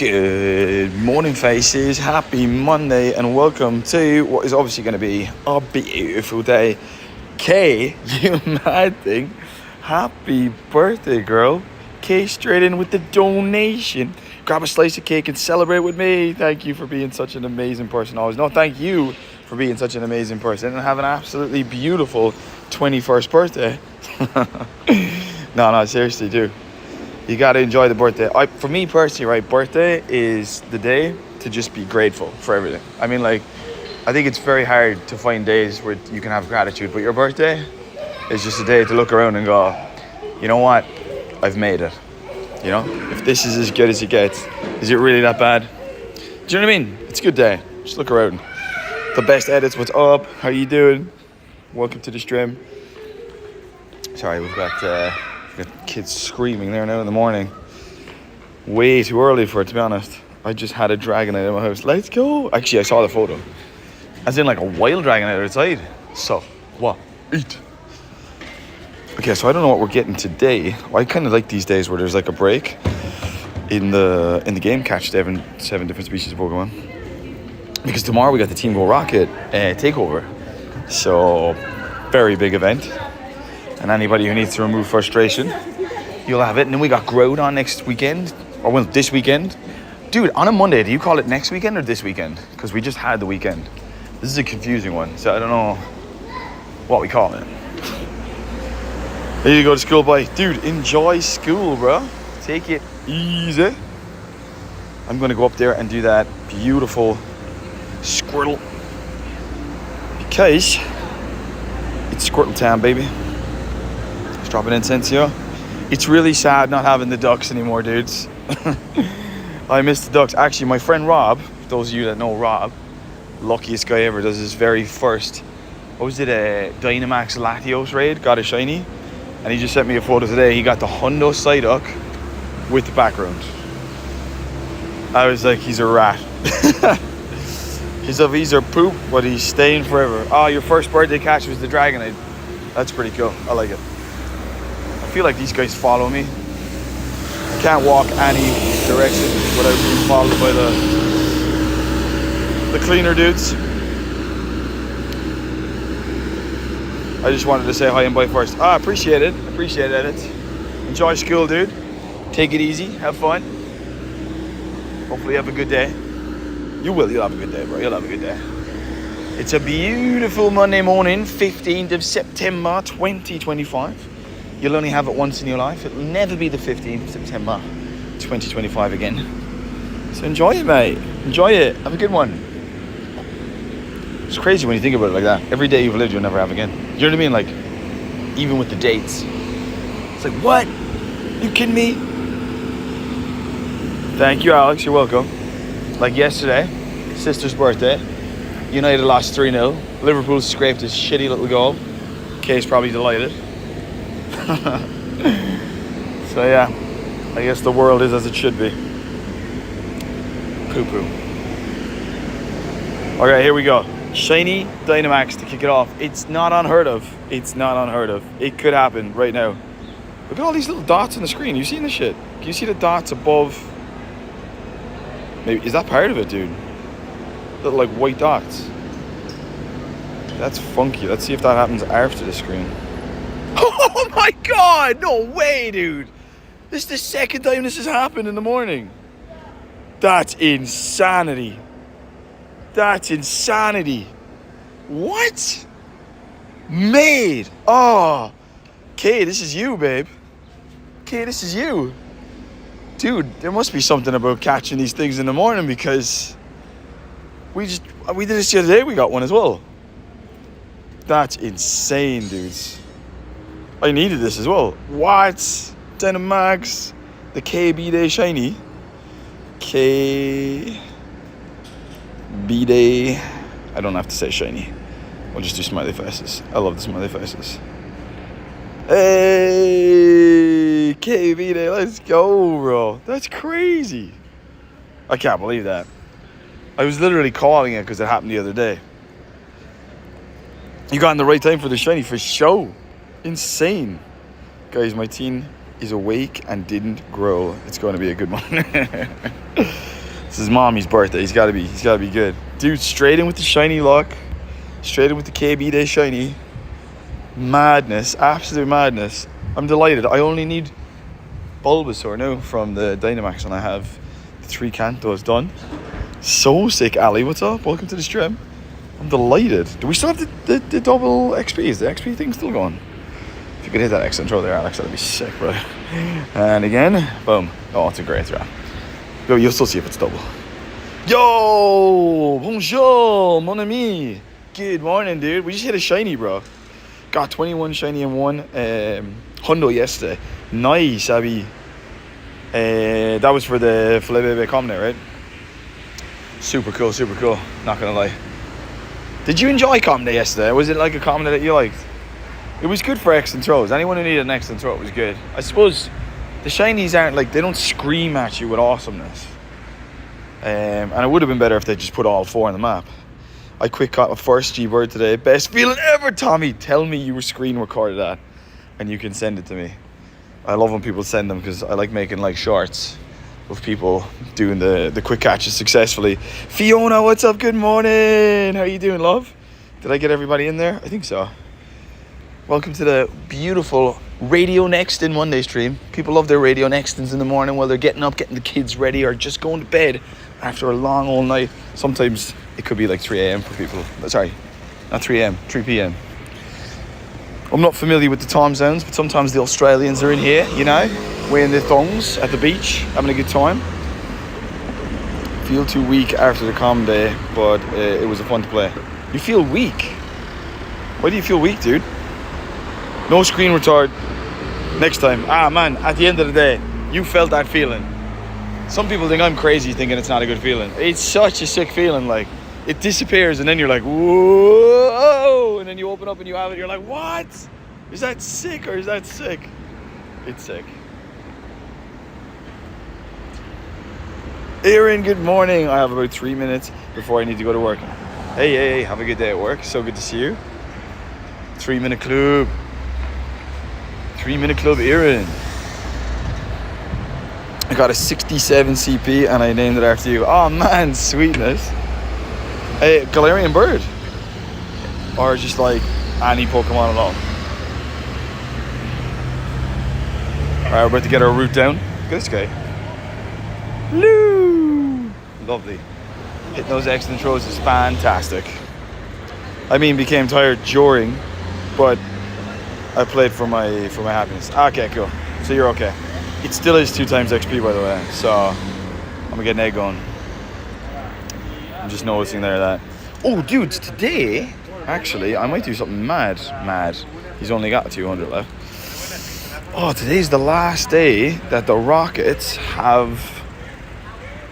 Good morning, faces. Happy Monday, and welcome to what is obviously going to be a beautiful day. Kay, you mad thing. Happy birthday, girl. Kay, straight in with the donation. Grab a slice of cake and celebrate with me. Thank you for being such an amazing person always. No, thank you for being such an amazing person and have an absolutely beautiful 21st birthday. No, seriously, do. You got to enjoy the birthday. For me personally, right, birthday is the day to just be grateful for everything. I mean, like, I think it's very hard to find days where you can have gratitude, but your birthday is just a day to look around and go, you know what, I've made it. You know, if this is as good as it gets, is it really that bad? Do you know what I mean? It's a good day. Just look around. The best edits, what's up? How you doing? Welcome to the stream. Sorry, we've got kids screaming there now in the morning. Way too early for it, to be honest. I just had a dragon out of my house. Let's go. Actually, I saw the photo. As in like a wild dragon outside. So, what? Eat. Okay, so I don't know what we're getting today. I kind of like these days where there's like a break in the game catch. They have 7 different species of Pokemon. Because tomorrow we got the Team Go Rocket takeover. So, very big event. And anybody who needs to remove frustration, you'll have it. And then we got Groudon next weekend. Or well, this weekend. Dude, on a Monday, do you call it next weekend or this weekend? Because we just had the weekend. This is a confusing one, so I don't know what we call it. Here you go to school, boy. Dude, enjoy school, bro. Take it easy. I'm going to go up there and do that beautiful Squirtle. Because it's Squirtle time, baby. Dropping incense here. It's really sad not having the ducks anymore, dudes. I miss the ducks. Actually, my friend Rob, those of you that know Rob, luckiest guy ever, does his very first, what was it, a Dynamax Latios raid, got a shiny, and he just sent me a photo today. He got the Hundo Psyduck with the background. I was like, he's a rat. He's a poop, but he's staying forever. Oh, your first birthday catch was the Dragonite. That's pretty cool. I like it. I feel like these guys follow me. I can't walk any direction without being followed by the cleaner dudes. I just wanted to say hi and bye first. Appreciate it. Appreciate it. Enjoy school, dude. Take it easy. Have fun. Hopefully you have a good day. You will. You'll have a good day, bro. You'll have a good day. It's a beautiful Monday morning, 15th of September, 2025. You'll only have it once in your life. It'll never be the 15th of September 2025 again. So enjoy it, mate. Enjoy it. Have a good one. It's crazy when you think about it like that. Every day you've lived, you'll never have again. You know what I mean? Like, even with the dates. It's like, what? You kidding me? Thank you, Alex. You're welcome. Like yesterday, sister's birthday. United lost 3-0. Liverpool scraped a shitty little goal. Kay's probably delighted. So yeah, I guess the world is as it should be. Poo-poo. Okay, here we go. Shiny Dynamax to kick it off. It's not unheard of. It's not unheard of. It could happen right now. Look at all these little dots on the screen. You seen this shit? Can you see the dots above? Maybe, is that part of it, dude? Little like white dots. That's funky. Let's see if that happens after the screen. Oh my god, no way, dude. This is the second time this has happened in the morning. That's insanity. That's insanity. What? Made. Oh. Kay, this is you, babe. Kay, this is you. Dude, there must be something about catching these things in the morning because we did this the other day, we got one as well. That's insane, dudes. I needed this as well. What? Dynamax. The KB Day Shiny. KB Day. I don't have to say shiny. We'll just do smiley faces. I love the smiley faces. Hey, KB Day. Let's go, bro. That's crazy. I can't believe that. I was literally calling it because it happened the other day. You got in the right time for the shiny for show. Insane. Guys, my teen is awake and didn't grow, it's going to be a good one. This is mommy's birthday. He's got to be good. Dude, straight in with the shiny luck. Straight in with the KB Day shiny. Madness. Absolute madness. I'm delighted. I only need Bulbasaur now from the Dynamax, and I have 3 Kantos done. So sick, Ali. What's up? Welcome to the stream. I'm delighted. Do we still have the double XP? Is the XP thing still going? If you could hit that X intro there, Alex, that'd be sick, bro. And again, boom. Oh, it's a great throw. Yo, you'll still see if it's double. Yo, bonjour, mon ami. Good morning, dude. We just hit a shiny, bro. Got 21 shiny and 1 hundo yesterday. Nice, Abby. That was for the Filet Bebe Comne, right? Super cool, super cool. Not gonna lie. Did you enjoy Comne yesterday? Was it like a Comne that you liked? It was good for X and throws. Anyone who needed an X and throw was good. I suppose the shinies aren't like, they don't scream at you with awesomeness. And it would have been better if they just put all 4 on the map. I quick caught my first G-Bird today. Best feeling ever, Tommy. Tell me you were screen recorded that and you can send it to me. I love when people send them because I like making like shorts of people doing the quick catches successfully. Fiona, what's up? Good morning. How are you doing, love? Did I get everybody in there? I think so. Welcome to the beautiful Radio Nextin Monday stream. People love their Radio Nextins in the morning while they're getting up, getting the kids ready, or just going to bed after a long old night. Sometimes it could be like 3 a.m. for people. Sorry, not 3 a.m., 3 p.m. I'm not familiar with the time zones, but sometimes the Australians are in here, you know, wearing their thongs at the beach, having a good time. Feel too weak after the calm day, but it was a fun to play. You feel weak? Why do you feel weak, dude? No screen retard. Next time. Man, at the end of the day, you felt that feeling. Some people think I'm crazy thinking it's not a good feeling. It's such a sick feeling, like, it disappears and then you're like, whoa, and then you open up and you have it, you're like, what? Is that sick or is that sick? It's sick. Aaron, good morning. I have about 3 minutes before I need to go to work. Hey, have a good day at work. So good to see you. 3 minute club. 3 minute club, Aaron. I got a 67 CP and I named it after you. Oh man, sweetness. A Galarian bird. Or just like any Pokemon at all. Alright, we're about to get our route down. Look at this guy. Loo! Lovely. Hitting those excellent throws is fantastic. I mean, became tired during, but I played for my happiness. Okay, cool. So you're okay. It still is 2 times XP, by the way. So I'm gonna get an egg going. I'm just noticing there that. Oh, dude, today actually I might do something mad. He's only got 200 left. Oh, today's the last day that the Rockets have.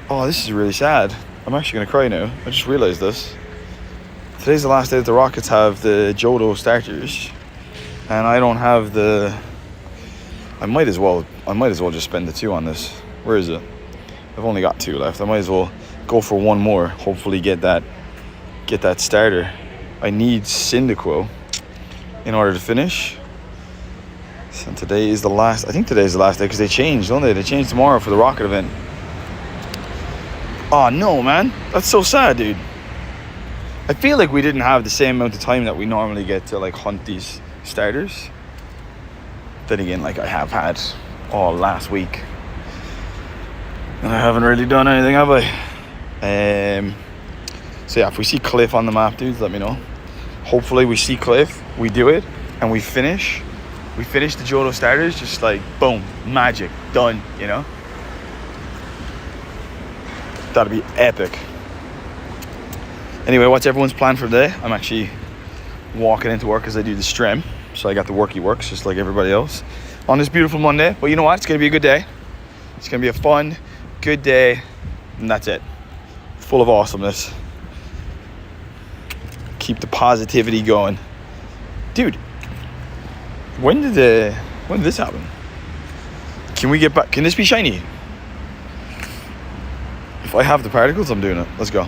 Oh, this is really sad. I'm actually gonna cry now. I just realized this. Today's the last day that the Rockets have the Johto starters. And I don't have the. I might as well just spend the 2 on this. Where is it? I've only got 2 left. I might as well go for 1 more. Hopefully get that starter. I need Cyndaquil in order to finish. So today is the last. I think today is the last day because they changed, don't they? They changed tomorrow for the Rocket event. Oh no, man, that's so sad, dude. I feel like we didn't have the same amount of time that we normally get to like hunt these starters. Then again, like I have had all last week and I haven't really done anything, have I? So yeah, if we see Cliff on the map, dudes, let me know. Hopefully we see Cliff, we do it, and we finish the Johto starters, just like boom, magic, done, you know? That'd be epic. Anyway, what's everyone's plan for the day? I'm actually walking into work as I do the stream. So I got the worky works just like everybody else on this beautiful Monday. But you know what? It's going to be a good day. It's going to be a fun, good day. And that's it. Full of awesomeness. Keep the positivity going. Dude, when did this happen? Can we get back? Can this be shiny? If I have the particles, I'm doing it. Let's go.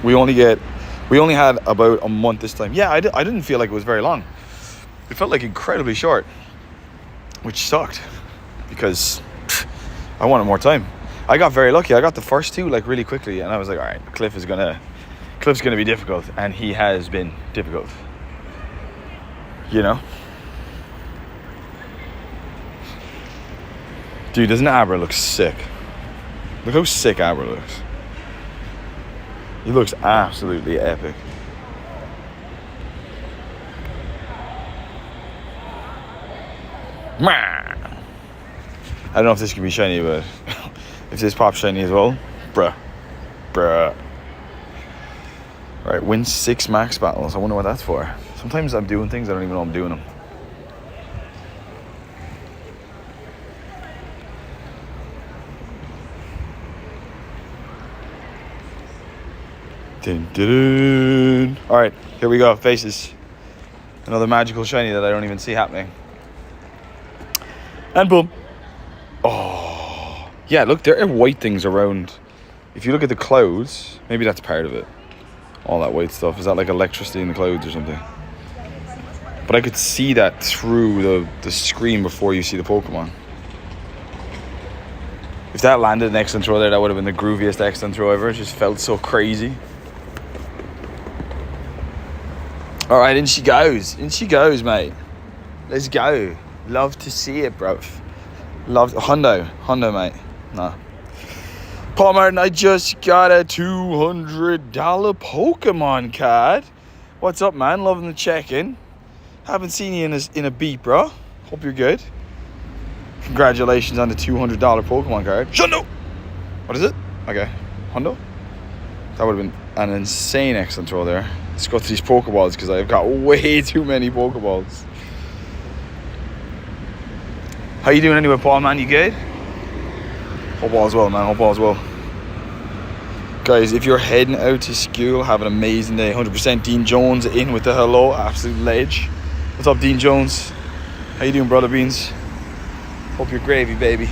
We only had about a month this time. Yeah, I didn't feel like it was very long. It felt like incredibly short. which sucked because I wanted more time. I got very lucky. I got the first two like really quickly, and I was like, all right, Cliff's gonna be difficult, and he has been difficult. You know, dude, doesn't Abra look sick? Look how sick Abra looks. He looks absolutely epic. I don't know if this can be shiny, but if this pops shiny as well, bruh. Right, win 6 max battles. I wonder what that's for. Sometimes I'm doing things I don't even know I'm doing them. Dun, dun, dun. All right, here we go. Faces. Another magical shiny that I don't even see happening. And boom. Oh, yeah, look, there are white things around. If you look at the clouds, maybe that's part of it. All that white stuff. Is that like electricity in the clouds or something? But I could see that through the screen before you see the Pokemon. If that landed an excellent throw there, that would have been the grooviest excellent throw ever. It just felt so crazy. All right, in she goes. In she goes, mate. Let's go. Love to see it, bro. Love Hondo, mate. No. Paul Martin, I just got a $200 Pokemon card. What's up, man? Loving the check-in. Haven't seen you in a beat, bro. Hope you're good. Congratulations on the $200 Pokemon card. Shundo! What is it? Okay. Hondo? That would have been an insane excellent throw there. Let's go to these Pokeballs because I've got way too many Pokeballs. How you doing anyway, Paul, man? You good? Hope all's well, man. Hope all's well. Guys, if you're heading out to school, have an amazing day. 100% Dean Jones in with the hello. Absolute ledge. What's up, Dean Jones? How you doing, brother beans? Hope you're gravy, baby.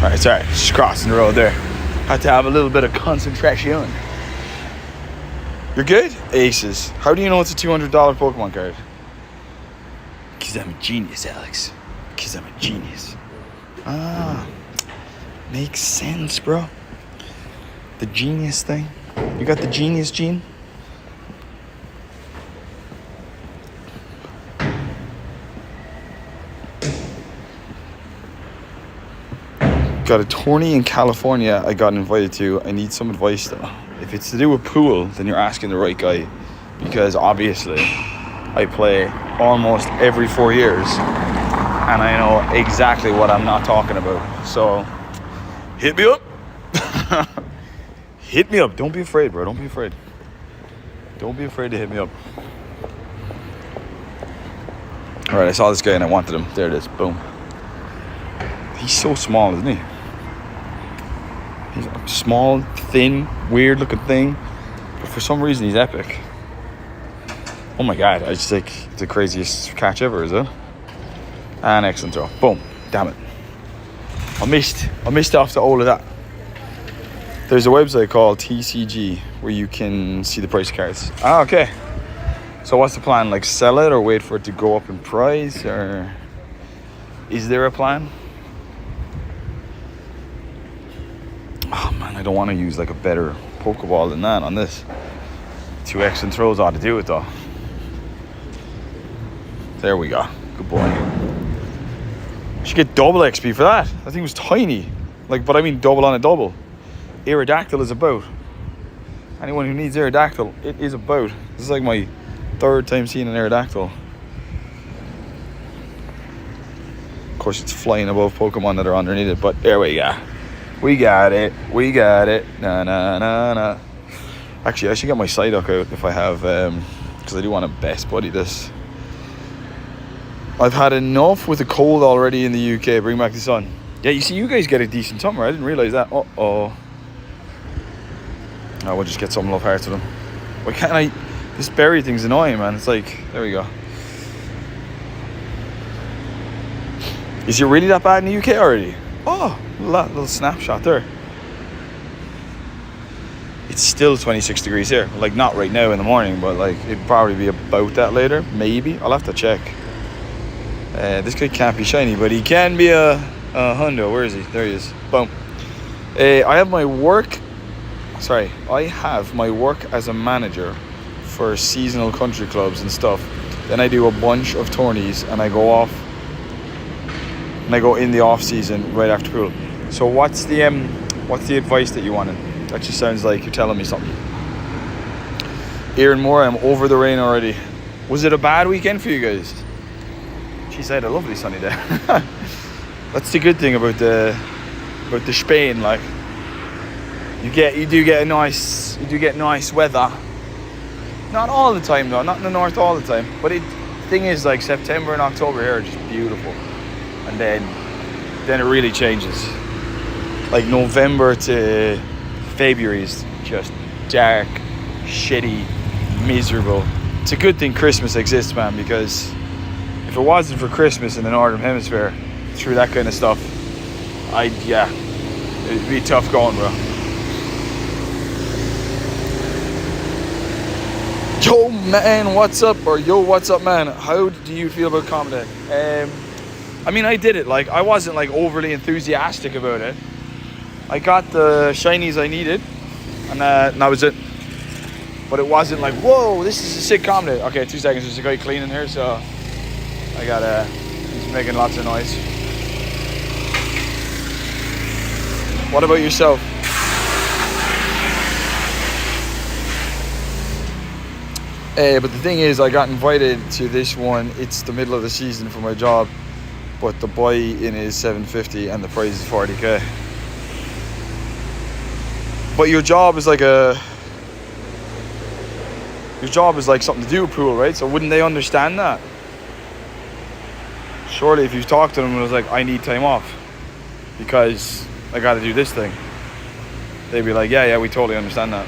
Alright, sorry. Just crossing the road there. Had to have a little bit of concentration. You're good? Aces. How do you know it's a $200 Pokemon card? Because I'm a genius, Alex. Because I'm a genius. Ah. Makes sense, bro. The genius thing. You got the genius gene? Got a tourney in California I got invited to. I need some advice though. If it's to do with pool, then you're asking the right guy. Because obviously, I play almost every 4 years. And I know exactly what I'm not talking about. So, hit me up. Hit me up. Don't be afraid, bro. Don't be afraid. Don't be afraid to hit me up. Alright, I saw this guy and I wanted him. There it is. Boom. He's so small, isn't he? He's a small, thin, weird looking thing. But for some reason, he's epic. Oh my god, I just think it's the craziest catch ever, is it? And excellent throw. Boom. Damn it. I missed after all of that. There's a website called TCG where you can see the price of cards. Ah, okay. So what's the plan? Like sell it or wait for it to go up in price? Or is there a plan? Oh man, I don't want to use like a better Pokeball than that on this. 2 excellent throws ought to do it though. There we go. Good boy. Should get double XP for that. That thing was tiny. Like, but I mean double on a double. Aerodactyl is a boat. Anyone who needs Aerodactyl, it is a boat. This is like my 3rd time seeing an Aerodactyl. Of course, it's flying above Pokemon that are underneath it, but there we go. We got it. We got it. Na na na na. Actually, I should get my Psyduck out if I have, because I do want to best buddy this. I've had enough with the cold already in the UK. Bring back the sun. Yeah, you see, you guys get a decent summer. I didn't realize that. Uh-oh. I will just get some love hearts with them. Why can't I? This berry thing's annoying, man. It's like, there we go. Is it really that bad in the UK already? Oh, little snapshot there. it's still 26 degrees here. Like, not right now in the morning, but like it'd probably be about that later. Maybe. I'll have to check. This guy can't be shiny, but he can be a hundo. Where is he? There he is. Boom. I have my work as a manager for seasonal country clubs and stuff. Then I do a bunch of tourneys, and I go off, and I go in the off season right after pool. So what's the advice that you wanted? That just sounds like you're telling me something. Aaron Moore, I'm over the rain already. Was it a bad weekend for you guys? Jeez, I had a lovely sunny day. That's the good thing about the Spain. Like, you do get nice weather. Not all the time though, not in the north all the time. But the thing is, like, September and October here are just beautiful, and then it really changes. Like November to February is just dark, shitty, miserable. It's a good thing Christmas exists, man, because if it wasn't for Christmas in the Northern Hemisphere, through that kind of stuff, it'd be tough going, bro. Yo, man, what's up? Or yo, what's up, man? How do you feel about comedy? I mean, I did it. Like, I wasn't like overly enthusiastic about it. I got the shinies I needed, and that was it. But it wasn't like, whoa, this is a sick comedy. Okay, 2 seconds. There's a guy cleaning here, so he's making lots of noise. What about yourself? But the thing is, I got invited to this one. It's the middle of the season for my job, but the buy-in is $750 and the price is $40K. But your job is like something to do with pool, right? So wouldn't they understand that? Surely if you talk to them and it was like, I need time off because I got to do this thing, they'd be like, yeah, we totally understand that.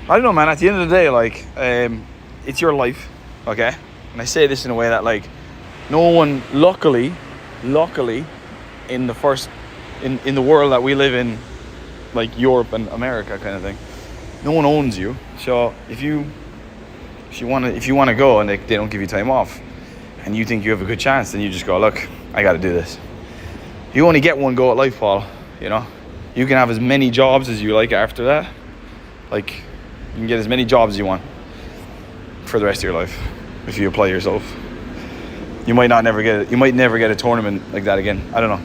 I don't know, man. At the end of the day, like, it's your life, okay? And I say this in a way that, like, no one, luckily, in the world that we live in, like Europe and America kind of thing, no one owns you. So if you want to go and they don't give you time off, and you think you have a good chance, then you just go, look, I got to do this. You only get one go at life, Paul. You know, you can have as many jobs as you like after that. Like, you can get as many jobs as you want for the rest of your life if you apply yourself. You might never get a tournament like that again. I don't know.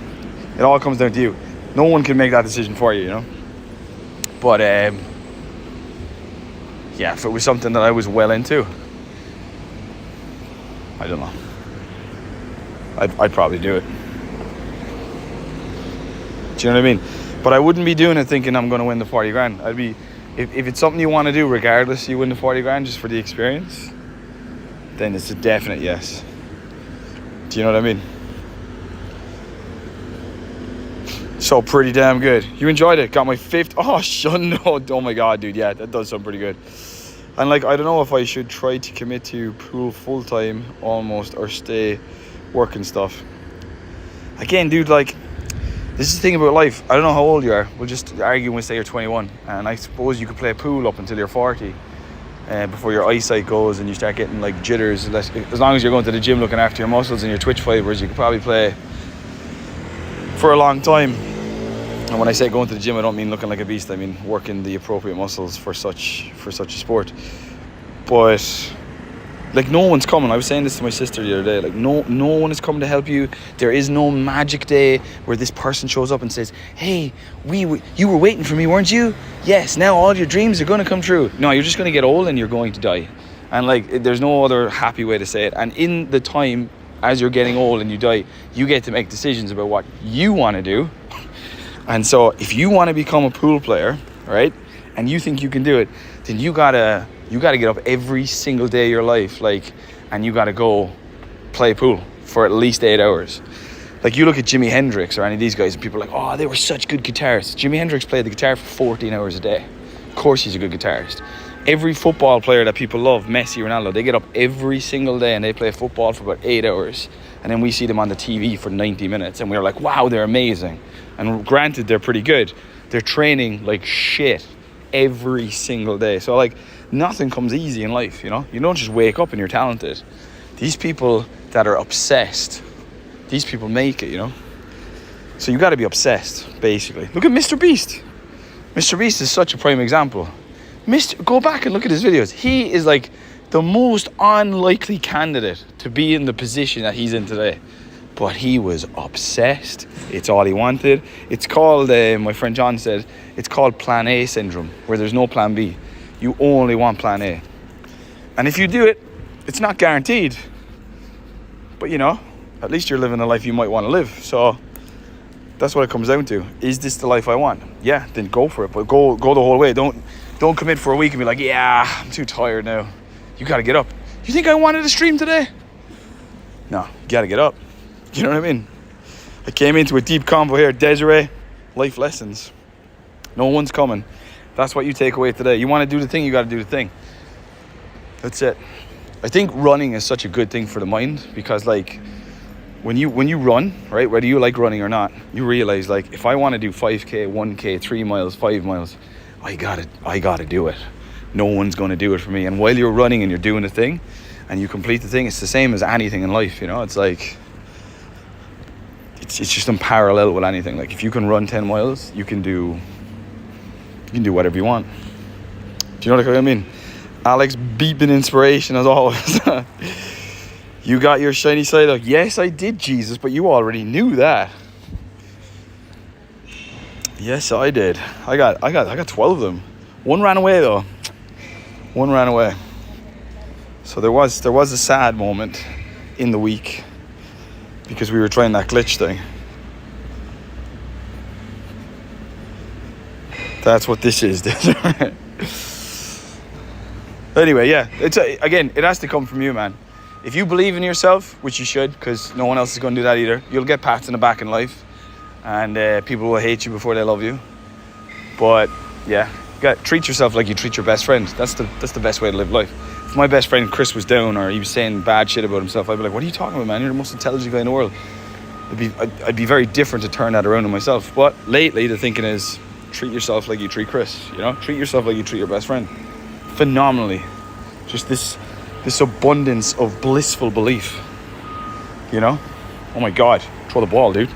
It all comes down to you. No one can make that decision for you, you know. But if it was something that I was well into, I don't know, I'd probably do it. Do you know what I mean? But I wouldn't be doing it thinking I'm going to win the 40 grand. I'd be, if it's something you want to do, regardless you win the 40 grand just for the experience, then it's a definite yes. Do you know what I mean? So pretty damn good. You enjoyed it. Got my 5th. Oh, no. Oh my God, dude. Yeah, that does sound pretty good. And like, I don't know if I should try to commit to pool full time almost, or stay working stuff. Again, dude, like, this is the thing about life. I don't know how old you are. We'll just argue when say you're 21. And I suppose you could play pool up until you're 40. Before your eyesight goes and you start getting like jitters. As long as you're going to the gym looking after your muscles and your twitch fibers, you could probably play for a long time. And when I say going to the gym, I don't mean looking like a beast. I mean working the appropriate muscles for such a sport. But like, no one's coming. I was saying this to my sister the other day. Like, no one is coming to help you. There is no magic day where this person shows up and says, "Hey, you were waiting for me, weren't you? Yes, now all your dreams are going to come true." No, you're just going to get old and you're going to die. And like, there's no other happy way to say it. And in the time as you're getting old and you die, you get to make decisions about what you want to do. And so if you want to become a pool player, right, and you think you can do it, then you gotta get up every single day of your life, like, and you gotta go play pool for at least 8 hours. Like, you look at Jimi Hendrix or any of these guys and people are like, oh, they were such good guitarists. Jimi Hendrix played the guitar for 14 hours a day. Of course he's a good guitarist. Every football player that people love, Messi, Ronaldo, they get up every single day and they play football for about 8 hours. And then we see them on the TV for 90 minutes and we're like, wow, they're amazing. And granted, they're pretty good. they're training like shit every single day. So like nothing comes easy in life, you know? You don't just wake up and you're talented. These people that are obsessed, these people make it, you know? So you got to be obsessed, basically. Look at Mr. Beast. Mr. Beast is such a prime example. Go back and look at his videos. He is like the most unlikely candidate to be in the position that he's in today. But he was obsessed. It's all he wanted. It's called, my friend John said, it's called Plan A syndrome, where there's no Plan B. You only want Plan A. And if you do it, it's not guaranteed. But you know, at least you're living the life you might want to live. So that's what it comes down to. Is this the life I want? Yeah, then go for it. But go the whole way. Don't commit for a week and be like, yeah, I'm too tired now. You got to get up. You think I wanted to stream today? No, you got to get up. You know what I mean? I came into a deep convo here. Desiree, life lessons. No one's coming. That's what you take away today. You want to do the thing, you got to do the thing. That's it. I think running is such a good thing for the mind, because like when you run, right, whether you like running or not, you realize like if I want to do 5k, 1k, 3 miles, 5 miles, I got to do it. No one's going to do it for me. And while you're running and you're doing the thing and you complete the thing, it's the same as anything in life, you know? It's like it's just unparalleled with anything. Like if you can run 10 miles, you can do whatever you want. Do you know what I mean? Alex, beeping inspiration as always. You got your shiny side up. Yes, I did, Jesus, but you already knew that. Yes, I did. I got 12 of them. One ran away though. One ran away. So there was a sad moment in the week because we were trying that glitch thing. That's what this is. Anyway, yeah. Again, it has to come from you, man. If you believe in yourself, which you should, because no one else is going to do that either, you'll get pats in the back in life, and people will hate you before they love you. But yeah, treat yourself like you treat your best friend. That's the best way to live life. If my best friend Chris was down or he was saying bad shit about himself, I'd be like, what are you talking about, man? You're the most intelligent guy in the world. I'd be very different to turn that around on myself. But lately the thinking is, treat yourself like you treat Chris, you know? Treat yourself like you treat your best friend. Phenomenally. Just this abundance of blissful belief, you know? Oh my God, throw the ball, dude.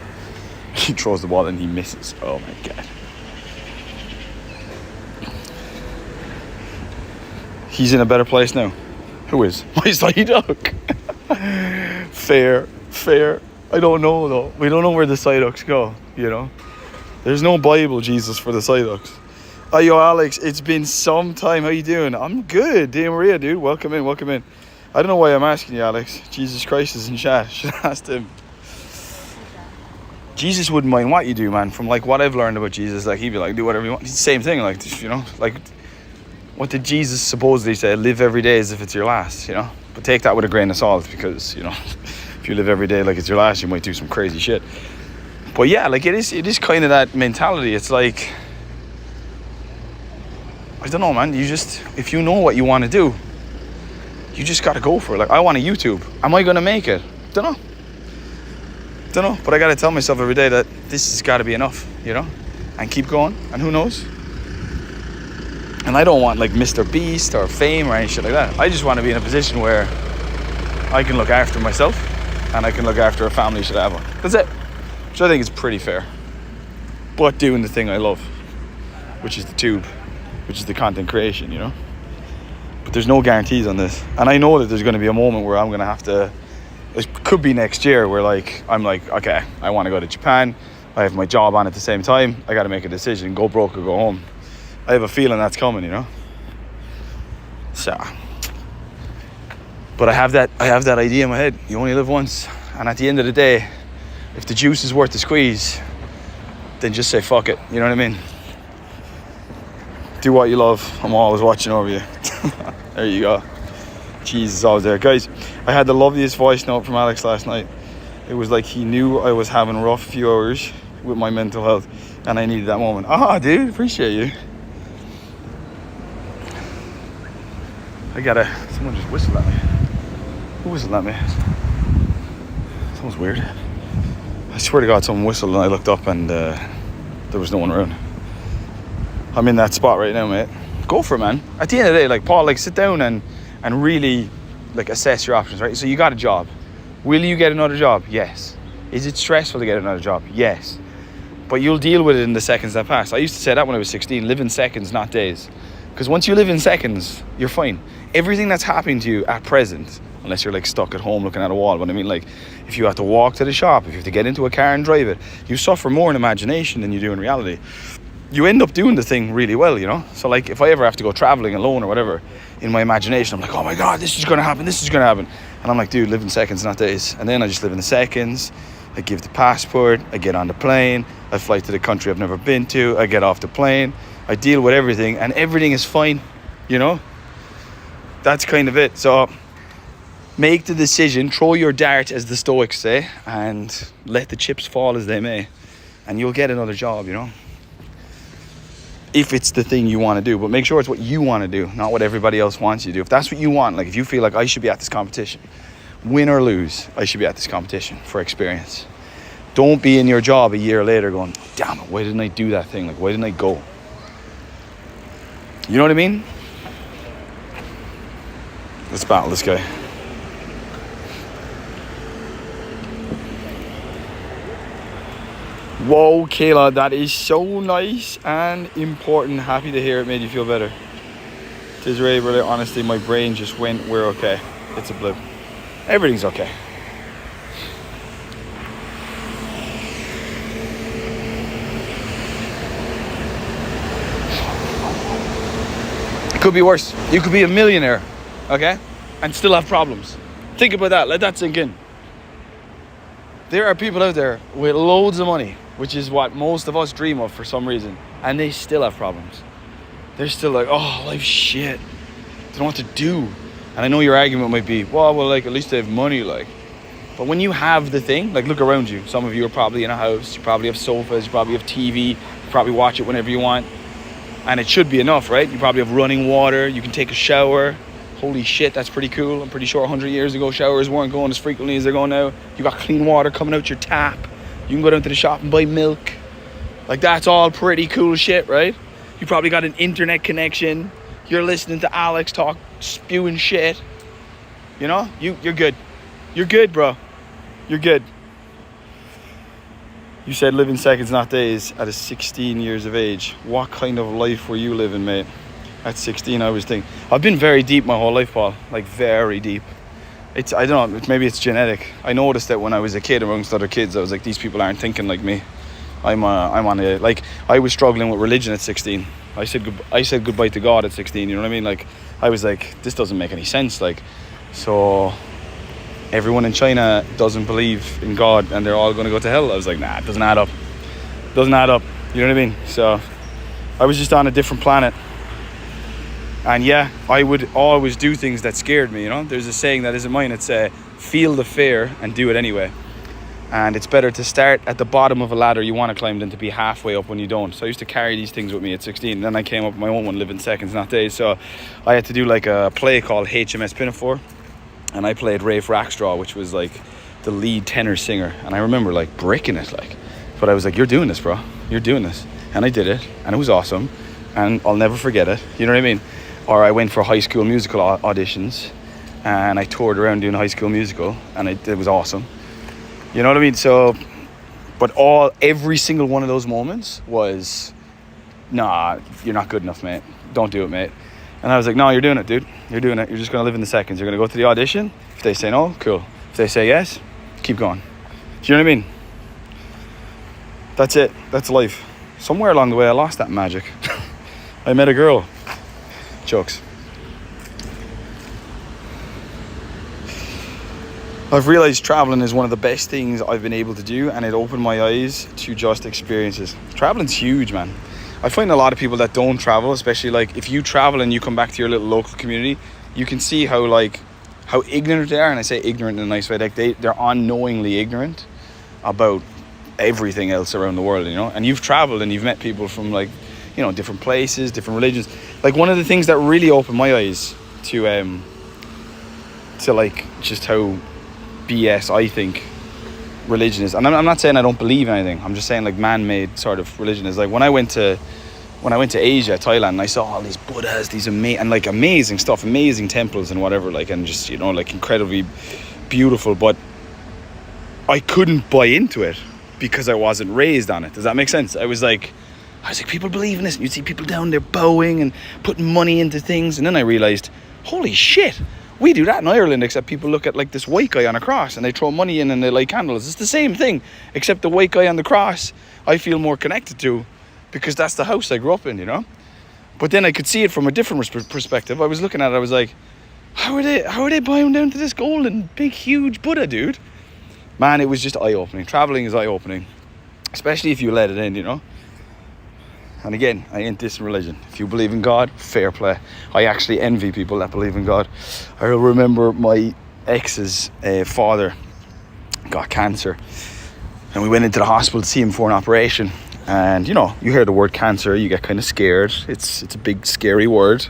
He throws the ball and he misses. Oh my God. He's in a better place now. Who is? My Psyduck. Fair. I don't know though. We don't know where the Psyducks go, you know? There's no Bible, Jesus, for the Psyducks. Oh, yo, Alex, it's been some time. How you doing? I'm good. Dave Maria, dude. Welcome in. I don't know why I'm asking you, Alex. Jesus Christ is in chat. Should have asked him. Jesus wouldn't mind what you do, man. From like what I've learned about Jesus, like he'd be like, do whatever you want. It's the same thing, like, you know, like what did Jesus supposedly say? Live every day as if it's your last, you know? But take that with a grain of salt, because, you know, if you live every day like it's your last, you might do some crazy shit. But yeah, like it is kind of that mentality. It's like, I don't know, man. If you know what you want to do, you just got to go for it. Like, I want a YouTube. Am I going to make it? Don't know. But I got to tell myself every day that this has got to be enough, you know? And keep going. And who knows? And I don't want like Mr. Beast or fame or any shit like that. I just want to be in a position where I can look after myself and I can look after a family should I have one. That's it. Which I think is pretty fair. But doing the thing I love, which is the tube, which is the content creation, you know? But there's no guarantees on this. And I know that there's going to be a moment where I'm going to have to, it could be next year, where like, I'm like, okay, I want to go to Japan. I have my job on at the same time. I got to make a decision, go broke or go home. I have a feeling that's coming, you know? So, but I have that idea in my head. You only live once. And at the end of the day, if the juice is worth the squeeze, then just say fuck it. You know what I mean? Do what you love. I'm always watching over you. There you go. Jesus, always there. Guys, I had the loveliest voice note from Alex last night. It was like he knew I was having a rough few hours with my mental health and I needed that moment. Dude, appreciate you. Someone just whistled at me. Who whistled at me? Someone's weird. I swear to God, someone whistled and I looked up and there was no one around. I'm in that spot right now, mate. Go for it, man. At the end of the day, like, Paul, like, sit down and really, like, assess your options, right? So you got a job. Will you get another job? Yes. Is it stressful to get another job? Yes. But you'll deal with it in the seconds that pass. I used to say that when I was 16, live in seconds, not days. Because once you live in seconds, you're fine. Everything that's happening to you at present, unless you're like stuck at home looking at a wall, but I mean, like, if you have to walk to the shop, if you have to get into a car and drive it, you suffer more in imagination than you do in reality. You end up doing the thing really well, you know? So, like, if I ever have to go traveling alone or whatever, in my imagination, I'm like, oh my God, this is going to happen, this is going to happen. And I'm like, dude, live in seconds, not days. And then I just live in the seconds. I give the passport, I get on the plane, I fly to the country I've never been to, I get off the plane, I deal with everything, and everything is fine, you know? That's kind of it. So make the decision, throw your dart, as the Stoics say, and let the chips fall as they may, and you'll get another job, you know? If it's the thing you want to do, but make sure it's what you want to do, not what everybody else wants you to do. If that's what you want, like if you feel like I should be at this competition, win or lose, I should be at this competition for experience. Don't be in your job a year later going, damn it, why didn't I do that thing? Like, why didn't I go? You know what I mean? Let's battle this guy. Whoa, Kayla, that is so nice and important. Happy to hear it made you feel better. Desiree, brother, honestly, my brain just went, we're okay. It's a blip. Everything's okay. It could be worse. You could be a millionaire, okay? And still have problems. Think about that. Let that sink in. There are people out there with loads of money, which is what most of us dream of for some reason, and they still have problems. They're still like, oh, life's shit. They don't know what to do. And I know your argument might be, well, like, at least they have money, like. But when you have the thing, like, look around you. Some of you are probably in a house. You probably have sofas. You probably have TV. You probably watch it whenever you want. And it should be enough, right? You probably have running water. You can take a shower. Holy shit, that's pretty cool. I'm pretty sure 100 years ago, showers weren't going as frequently as they're going now. You got clean water coming out your tap. You can go down to the shop and buy milk. Like, that's all pretty cool shit, right? You probably got an internet connection. You're listening to Alex talk, spewing shit. You know? You're good. You're good, bro. You're good. You said live in seconds, not days, at a 16 years of age. What kind of life were you living, mate? At 16, I was thinking. I've been very deep my whole life, Paul. Like, very deep. I don't know, maybe it's genetic. I noticed that when I was a kid amongst other kids, I was like, these people aren't thinking like me. I was struggling with religion at 16. I said goodbye to God at 16, you know what I mean? Like, I was like, this doesn't make any sense. Like, so everyone in China doesn't believe in God and they're all going to go to hell. I was like, nah, it doesn't add up. It doesn't add up. You know what I mean? So I was just on a different planet. And yeah, I would always do things that scared me, you know? There's a saying that isn't mine. It's feel the fear and do it anyway. And it's better to start at the bottom of a ladder you want to climb than to be halfway up when you don't. So I used to carry these things with me at 16. And then I came up with my own one, live in seconds, not days. So I had to do like a play called HMS Pinafore. And I played Rafe Rackstraw, which was like the lead tenor singer. And I remember like breaking it, like. But I was like, you're doing this, bro. You're doing this. And I did it. And it was awesome. And I'll never forget it. You know what I mean? Or I went for High School Musical auditions. And I toured around doing High School Musical. And it was awesome. You know what I mean? So, but every single one of those moments was, nah, you're not good enough, mate. Don't do it, mate. And I was like, no, you're doing it, dude. You're doing it. You're just going to live in the seconds. You're going to go to the audition. If they say no, cool. If they say yes, keep going. Do you know what I mean? That's it. That's life. Somewhere along the way, I lost that magic. I met a girl. Jokes. I've realized traveling is one of the best things I've been able to do, and it opened my eyes to just experiences. Traveling's huge, man. I find a lot of people that don't travel, especially like if you travel and you come back to your little local community, you can see how ignorant they are. And I say ignorant in a nice way, like they're unknowingly ignorant about everything else around the world, you know. And you've traveled and you've met people from like, you know, different places, different religions. Like one of the things that really opened my eyes to like just how BS I think religion is, and I'm not saying I don't believe in anything, I'm just saying like man-made sort of religion is like when I went to when I went to Asia, Thailand, and I saw all these Buddhas, these amazing stuff, amazing temples and whatever, like, and just, like, incredibly beautiful, but I couldn't buy into it because I wasn't raised on it. Does that make sense? I was like, people believe in this, and you'd see people down there bowing and putting money into things, and then I realized, holy shit, we do that in Ireland, except people look at, like, this white guy on a cross and they throw money in and they light candles. It's the same thing, except the white guy on the cross I feel more connected to because that's the house I grew up in, But then I could see it from a different perspective. I was looking at it, I was like, how are they bowing down to this golden, big, huge Buddha, dude? Man, it was just eye-opening. Traveling is eye-opening, especially if you let it in, And again, I ain't dissing religion. If you believe in God, fair play. I actually envy people that believe in God. I remember my ex's father got cancer, and we went into the hospital to see him for an operation. And, you hear the word cancer, you get kind of scared. It's a big, scary word.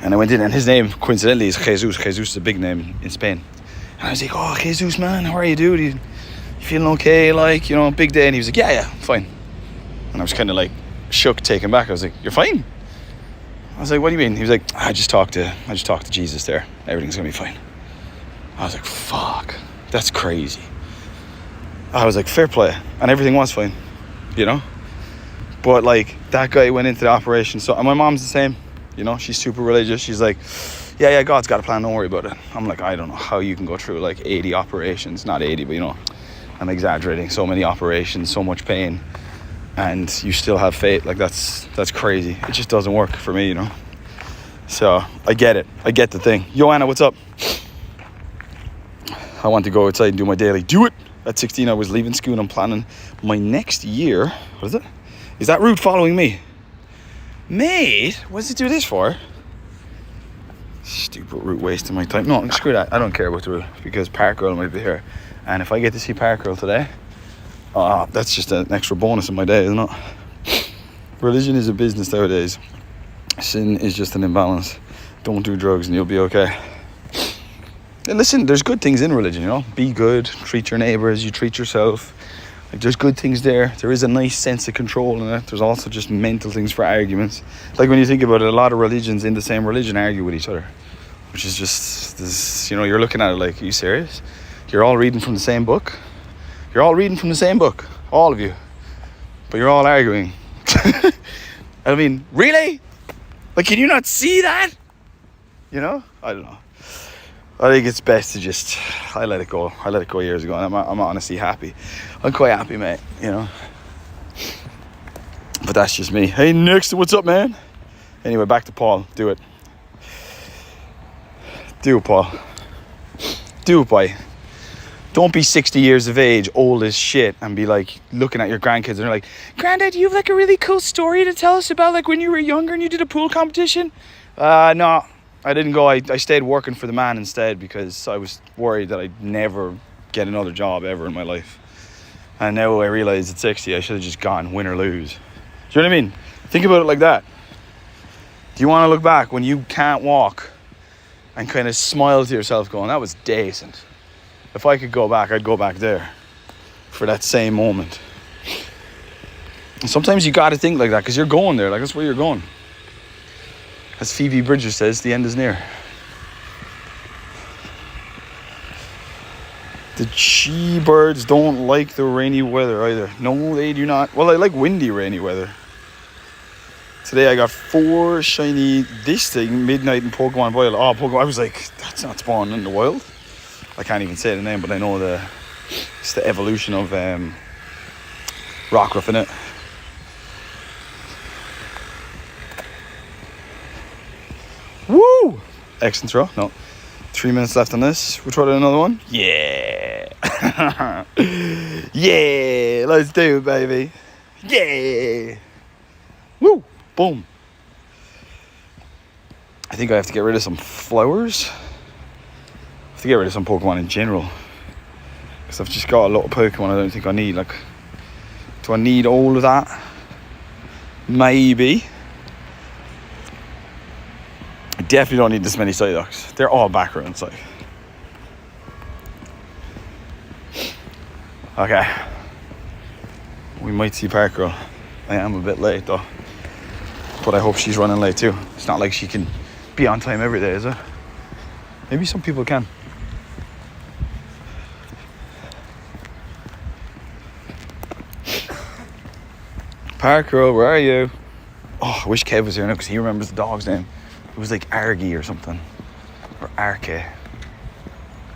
And I went in, and his name, coincidentally, is Jesus. Jesus is a big name in Spain. And I was like, oh, Jesus, man, how are you, dude? You feeling okay? Like, big day. And he was like, yeah, fine. And I was kind of like shook, taken back. I was like, you're fine? I was like, what do you mean? He was like, I just talked to Jesus there. Everything's going to be fine. I was like, fuck, that's crazy. I was like, fair play. And everything was fine. But like, that guy went into the operation, and my mom's the same, she's super religious. She's like, yeah, God's got a plan, don't worry about it. I'm like, I don't know how you can go through like 80 operations, not 80, but I'm exaggerating, so many operations, so much pain, and you still have faith. Like, that's crazy. It just doesn't work for me, So I get it, I get the thing. Joanna, what's up? I want to go outside and do my daily. Do it. At 16, I was leaving school and I'm planning my next year. What is it? Is that route following me? Mate, what does it do this for? Stupid route, wasting my time. No, screw that. I don't care about the route because Park Girl might be here. And if I get to see Park Girl today, that's just an extra bonus in my day, isn't it? Religion is a business nowadays. Sin is just an imbalance. Don't do drugs and you'll be okay. And listen, there's good things in religion, Be good, treat your neighbour as you treat yourself. Like, there's good things there. There is a nice sense of control in it. There's also just mental things for arguments. Like, when you think about it, a lot of religions in the same religion argue with each other, which is just this, you're looking at it like, are you serious? You're all reading from the same book? You're all reading from the same book, all of you, but you're all arguing. I mean, really? Like, can you not see that? I don't know. I think it's best to just, I let it go. I let it go years ago, and I'm honestly happy. I'm quite happy, mate, But that's just me. Hey, next, what's up, man? Anyway, back to Paul. Do it. Do it, Paul. Do it, boy. Don't be 60 years of age, old as shit, and be like looking at your grandkids and they're like, Granddad, you have like a really cool story to tell us about like when you were younger and you did a pool competition? No. I didn't go. I stayed working for the man instead because I was worried that I'd never get another job ever in my life. And now I realize at 60 I should have just gone win or lose. Do you know what I mean? Think about it like that. Do you want to look back when you can't walk and kind of smile to yourself going, that was decent? If I could go back, I'd go back there for that same moment. And sometimes you got to think like that because you're going there. Like, that's where you're going. As Phoebe Bridgers says, the end is near. The G-birds don't like the rainy weather either. No, they do not. Well, I like windy, rainy weather. Today I got 4 shiny this thing, Midnight and Pokemon Wild. Oh, Pokemon. I was like, that's not spawning in the wild. I can't even say the name, but I know it's the evolution of Rockruff, innit? Woo! Excellent throw. No. 3 minutes left on this. We'll throw another one. Yeah. Yeah. Let's do it, baby. Yeah. Woo. Boom. I think I have to get rid of some flowers. I have to get rid of some Pokemon in general. Because I've just got a lot of Pokemon I don't think I need. Like, do I need all of that? Maybe. I definitely don't need this many Psyducks. They're all backgrounds, like. Okay. We might see Park Girl. I am a bit late though. But I hope she's running late too. It's not like she can be on time every day, is it? Maybe some people can. Park Girl, where are you? Oh, I wish Kev was here now because he remembers the dog's name. It was like Argy or something. Or Arke.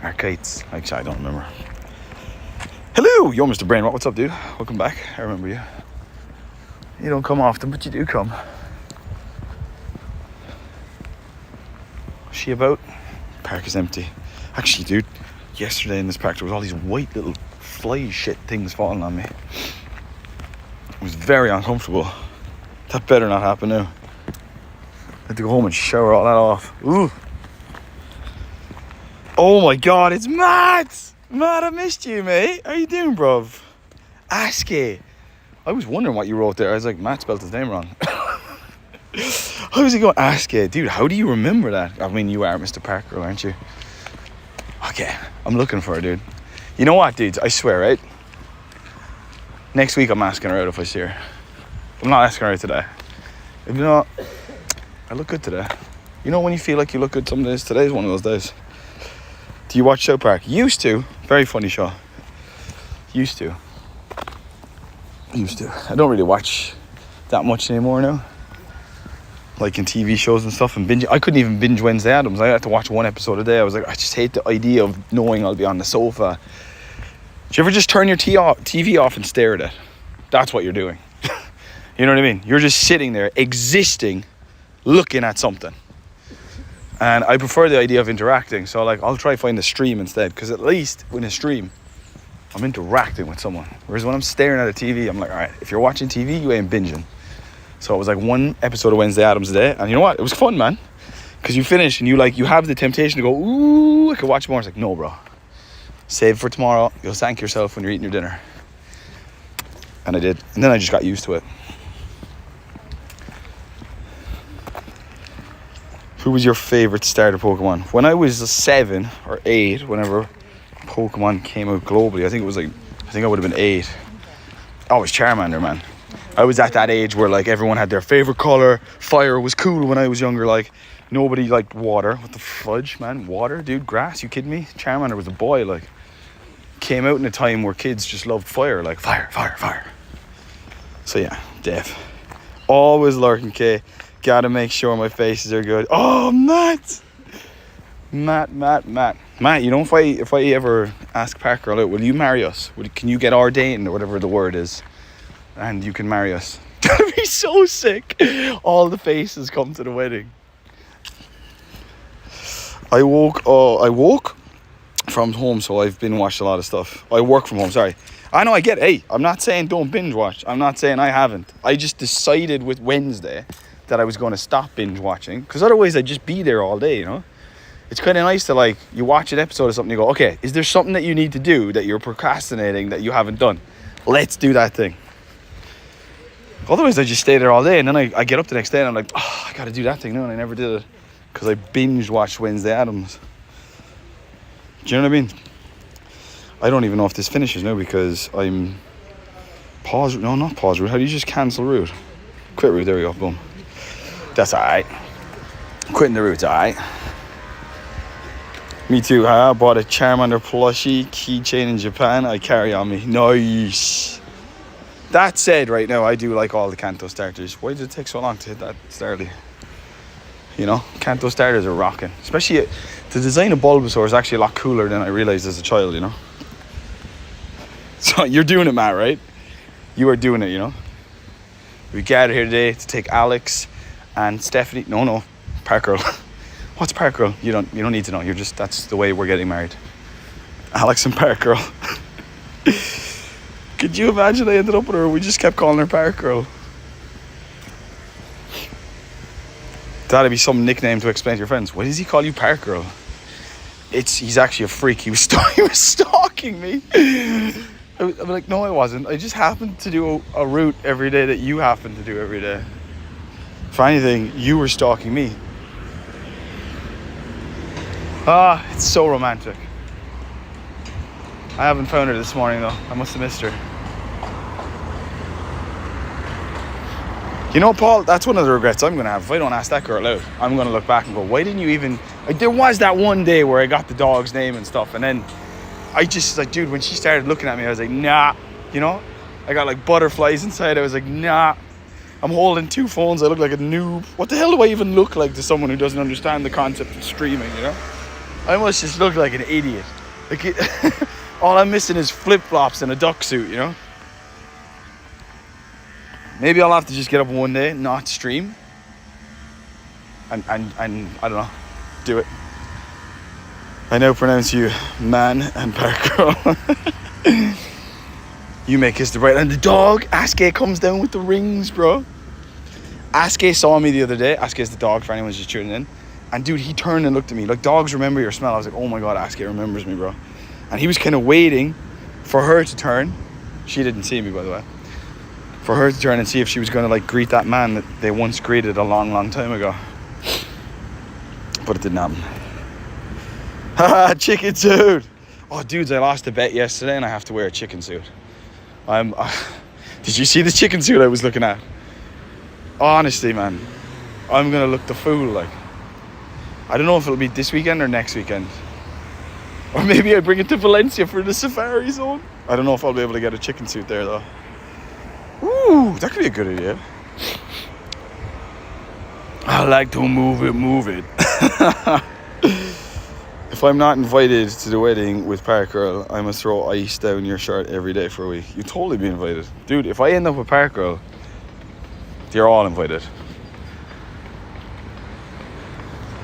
Arcates. Actually, I don't remember. Hello, yo, Mr. Brain. What's up, dude? Welcome back. I remember you. You don't come often, but you do come. Is she about? Park is empty. Actually, dude, yesterday in this park there was all these white little fly shit things falling on me. It was very uncomfortable. That better not happen now. I had to go home and shower all that off. Ooh. Oh my god, it's Matt! Matt, I missed you, mate. How you doing, bruv? Askey. I was wondering what you wrote there. I was like, Matt spelled his name wrong. How was he going, Askey? Dude, how do you remember that? I mean, you are Mr. Parker, aren't you? Okay, I'm looking for her, dude. You know what, dudes? I swear, right? Next week I'm asking her out if I see her. I'm not asking her out today. If you know, I look good today. You know when you feel like you look good some days? Today's one of those days. Do you watch South Park? Used to. Very funny show. Used to. I don't really watch that much anymore now. Like in TV shows and stuff and binge. I couldn't even binge Wednesday Addams. I had to watch one episode a day. I was like, I just hate the idea of knowing I'll be on the sofa. Do you ever just turn your TV off and stare at it? That's what you're doing. You know what I mean? You're just sitting there, existing, looking at something. And I prefer the idea of interacting. So like, I'll try find a stream instead. Because at least in a stream, I'm interacting with someone. Whereas when I'm staring at a TV, I'm like, all right, if you're watching TV, you ain't binging. So it was like one episode of Wednesday Addams a day. And you know what? It was fun, man. Because you finish and you have the temptation to go, ooh, I could watch more. It's like, no, bro. Save for tomorrow. You'll thank yourself when you're eating your dinner. And I did. And then I just got used to it. Who was your favorite starter Pokemon? When I was 7 or 8, whenever Pokemon came out globally, I think I would have been 8. Oh, it was Charmander, man. I was at that age where like everyone had their favorite color. Fire was cool when I was younger. Like nobody liked water. What the fudge, man? Water, dude. Grass? You kidding me? Charmander was a boy. Like came out in a time where kids just loved fire. Like fire. So yeah, Dave. Always lurking, K. Gotta make sure my faces are good. Oh, Matt, you know, if I ever ask Parker out, will you marry us? Can you get ordained or whatever the word is, and you can marry us? That'd be so sick. All the faces come to the wedding. I woke from home, so I've been watched a lot of stuff. I work from home. Sorry. I know. I get. Hey, I'm not saying don't binge watch. I'm not saying I haven't. I just decided with Wednesday that I was going to stop binge watching, because otherwise I'd just be there all day, you know. It's kind of nice to like, you watch an episode of something, you go, okay, is there something that you need to do that you're procrastinating that you haven't done? Let's do that thing. Otherwise I just stay there all day, and then I get up the next day and I'm like, oh, I gotta do that thing now, and I never did it because I binge watched Wednesday Addams. Do you know what I mean? I don't even know if this finishes now because I'm pause. No, not pause route. How do you just cancel route? Quit route. There we go. Boom. That's alright. Quitting the route's alright. Me too. I bought a Charmander plushie keychain in Japan. I carry on me. Nice. That said, right now I do like all the Kanto starters. Why did it take so long to hit that starter? You know, Kanto starters are rocking. Especially the design of Bulbasaur is actually a lot cooler than I realized as a child, you know. So you're doing it, Matt, right? You are doing it, you know. We gathered here today to take Alex and Stephanie. No, Park Girl. What's Park Girl? You don't need to know. You're just, that's the way we're getting married. Alex and Park Girl. Could you imagine I ended up with her? We just kept calling her Park Girl. That'd be some nickname to explain to your friends. Why does he call you Park Girl? He's actually a freak. He was stalking me. I'm like, no, I wasn't. I just happened to do a route every day that you happen to do every day. If anything, you were stalking me. Ah, it's so romantic. I haven't found her this morning though. I must have missed her. You know, Paul, that's one of the regrets I'm going to have. If I don't ask that girl out, I'm going to look back and go, why didn't you even... Like, there was that one day where I got the dog's name and stuff, and then I just, like, dude, when she started looking at me, I was like, nah, you know? I got, like, butterflies inside. I was like, nah. I'm holding 2 phones. I look like a noob. What the hell do I even look like to someone who doesn't understand the concept of streaming, you know? I must just look like an idiot. Like, all I'm missing is flip-flops and a duck suit, you know? Maybe I'll have to just get up one day, not stream, and I don't know, do it. I now pronounce you man and park girl. You may kiss the bride. And the dog, Aske, comes down with the rings, bro. Aske saw me the other day. Aske is the dog, for anyone who's just tuning in. And dude, he turned and looked at me. Like, dogs remember your smell. I was like, oh my God, Aske remembers me, bro. And he was kind of waiting for her to turn. She didn't see me, by the way. For her to turn and see if she was going to, like, greet that man that they once greeted a long, long time ago. But it didn't happen. Haha, chicken suit. Oh, dudes, I lost a bet yesterday and I have to wear a chicken suit. Did you see the chicken suit I was looking at? Honestly, man, I'm going to look the fool, like. I don't know if it'll be this weekend or next weekend. Or maybe I bring it to Valencia for the safari zone. I don't know if I'll be able to get a chicken suit there, though. Ooh, that could be a good idea. I like to move it. If I'm not invited to the wedding with Park Girl, I must throw ice down your shirt every day for a week. You'd totally be invited. Dude, if I end up with Park Girl, you're all invited.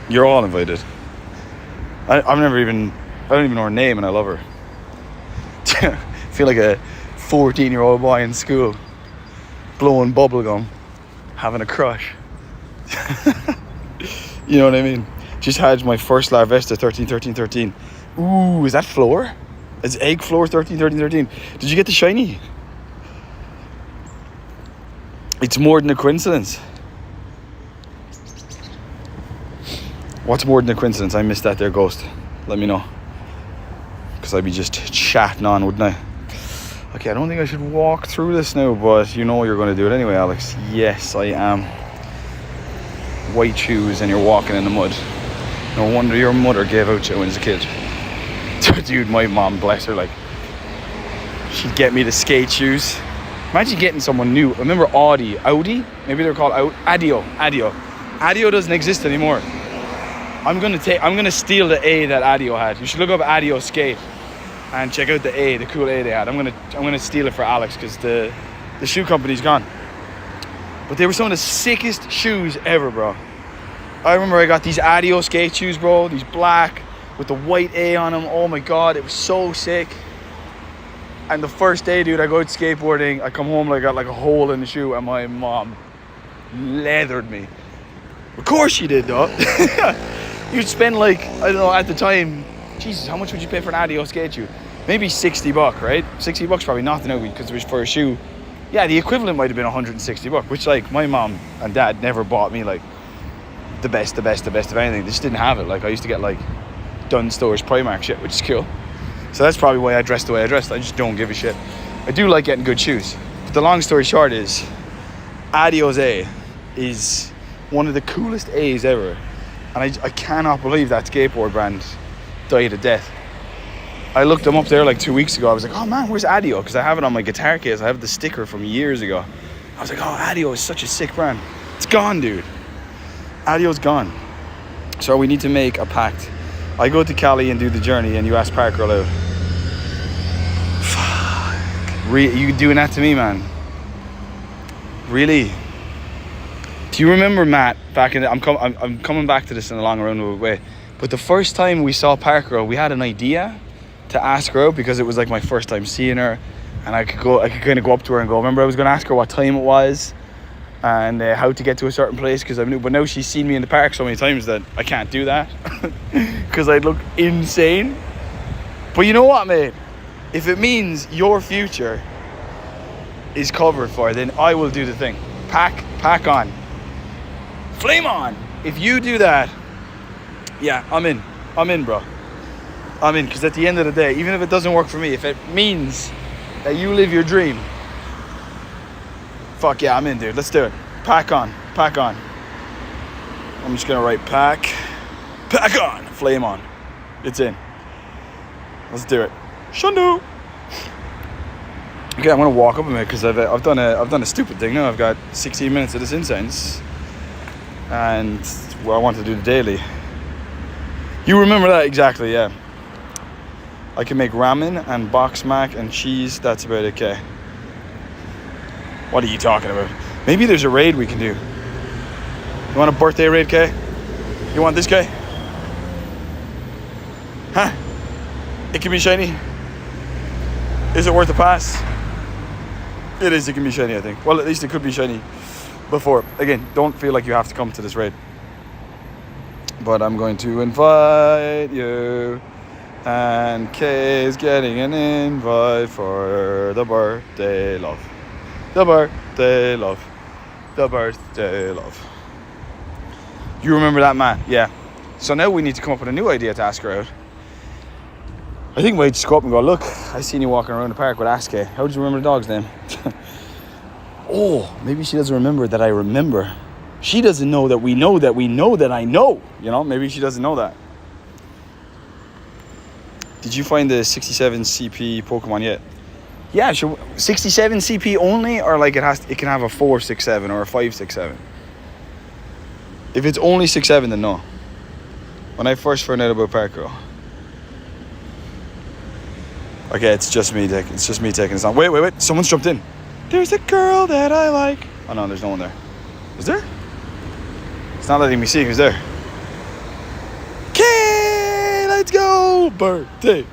You're all invited. I don't even know her name and I love her. I feel like a 14-year-old boy in school. Blowing bubblegum, having a crush. You know what I mean? Just had my first La Vesta 13. Ooh, is that floor? Is egg floor 13. Did you get the shiny? It's more than a coincidence. What's more than a coincidence? I missed that there, Ghost. Let me know. Because I'd be just chatting on, wouldn't I? Okay, I don't think I should walk through this now, but you know you're going to do it anyway, Alex. Yes, I am. White shoes and you're walking in the mud. No wonder your mother gave out you when you was a kid. Dude, my mom, bless her, like, she'd get me the skate shoes. Imagine getting someone new. Remember Audi? Maybe they're called Adio. Adio doesn't exist anymore. I'm gonna steal the A that Adio had. You should look up Adio skate and check out the cool A they had. I'm gonna steal it for Alex because the shoe company's gone. But they were some of the sickest shoes ever, bro. I remember I got these Adio skate shoes, bro. These black with the white A on them. Oh my God, it was so sick. And the first day, dude, I go out skateboarding. I come home and I got like a hole in the shoe and my mom leathered me. Of course she did, though. You'd spend like, I don't know, at the time, Jesus, how much would you pay for an Adio skate shoe? Maybe $60, right? $60 probably nothing now because it was for a shoe. Yeah, the equivalent might have been $160, which, like, my mom and dad never bought me like the best of anything. They just didn't have it. Like, I used to get like Dunn Stores Primark shit, which is cool. So that's probably why I dressed the way I dressed. I just don't give a shit. I do like getting good shoes. But the long story short is, Adio's A is one of the coolest A's ever. And I cannot believe that skateboard brand died a death. I looked them up there like 2 weeks ago. I was like, oh man, where's Adio? Because I have it on my guitar case. I have the sticker from years ago. I was like, oh, Adio is such a sick brand. It's gone, dude. Adio's gone. So we need to make a pact. I go to Cali and do the journey and you ask Park Girl out. Fuck. You doing that to me, man? Really? Do you remember, Matt, back in the... I'm coming back to this in a long roundabout way. But the first time we saw Park Girl, we had an idea to ask her out because it was like my first time seeing her. And I could kind of go up to her and go, remember I was going to ask her what time it was and how to get to a certain place because I knew. But now she's seen me in the park so many times that I can't do that because I'd look insane. But you know what, mate? If it means your future is covered for, then I will do the thing. Pack on. Flame on. If you do that, yeah, I'm in, bro. I'm in, because at the end of the day, even if it doesn't work for me, if it means that you live your dream, fuck yeah, I'm in, dude. Let's do it. Pack on. Pack on. I'm just gonna write pack. Pack on. Flame on. It's in. Let's do it. Shundo. Okay, I'm gonna walk up a minute because I've done a stupid thing now. I've got 16 minutes of this incense, and I want to do the daily. You remember that exactly? Yeah. I can make ramen and box mac and cheese. That's about it, okay. What are you talking about? Maybe there's a raid we can do. You want a birthday raid, Kay? You want this guy? Huh? It can be shiny. Is it worth a pass? It is, it can be shiny, I think. Well, at least it could be shiny before. Again, don't feel like you have to come to this raid. But I'm going to invite you. And Kay's getting an invite for the birthday love. The birthday love. The birthday love. You remember that man? Yeah. So now we need to come up with a new idea to ask her out. I think we might just go up and go, look, I seen you walking around the park with Aske. How did you remember the dog's name? Oh, maybe she doesn't remember that I remember. She doesn't know that we know that we know that I know. You know, maybe she doesn't know that. Did you find the 67 CP Pokemon yet? Yeah, sure. 67 CP only, or like it can have a 467 or a 567. If it's only 67, then no. When I first found out about Parkour. Okay, it's just me taking this on. Wait, someone's jumped in. There's a girl that I like. Oh no, there's no one there. Is there? It's not letting me see who's there. Okay, let's go. Birthday.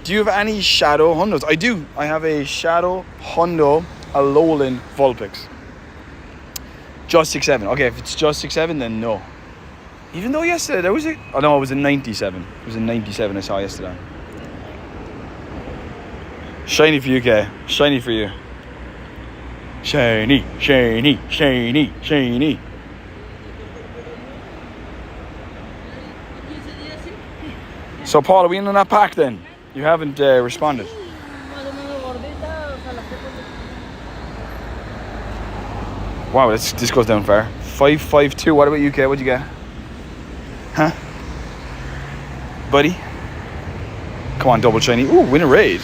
Do you have any Shadow Hundos? I do. I have a Shadow Hundo Alolan Vulpix. Just 6'7". Okay, if it's just 6'7", then no. Even though yesterday there was a... Oh no, it was a 97. It was a 97 I saw yesterday. Shiny for you, Kay. Shiny for you. Shiny. So, Paul, are we in on that pack then? You haven't responded. Wow, this goes down far. 552. What about you, Kay? What'd you get? Huh? Buddy? Come on, double shiny. Ooh, win a raid.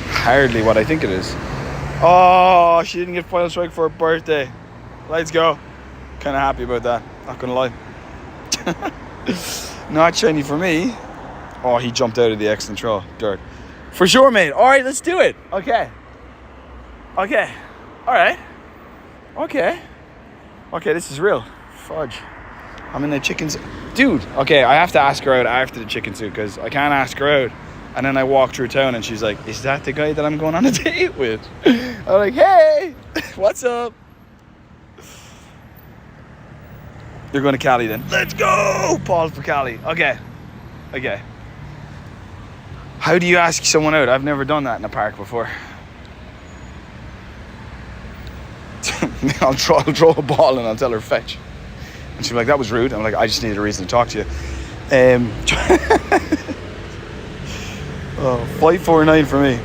Hardly what I think it is. Oh, she didn't get final strike for her birthday. Let's go. Kind of happy about that. Not gonna lie. Not shiny for me. Oh, he jumped out of the excellent throw. Dirt. For sure, mate. All right, let's do it. Okay. All right. Okay, this is real. Fudge. I'm in the chickens. Dude, okay, I have to ask her out after the chicken soup because I can't ask her out. And then I walk through town and she's like, is that the guy that I'm going on a date with? I'm like, hey, what's up? You're going to Cali then. Let's go! Paul for Cali. Okay. How do you ask someone out? I've never done that in a park before. I'll throw a ball and I'll tell her fetch. And she'll be like, that was rude. I'm like, I just needed a reason to talk to you. 549 for me.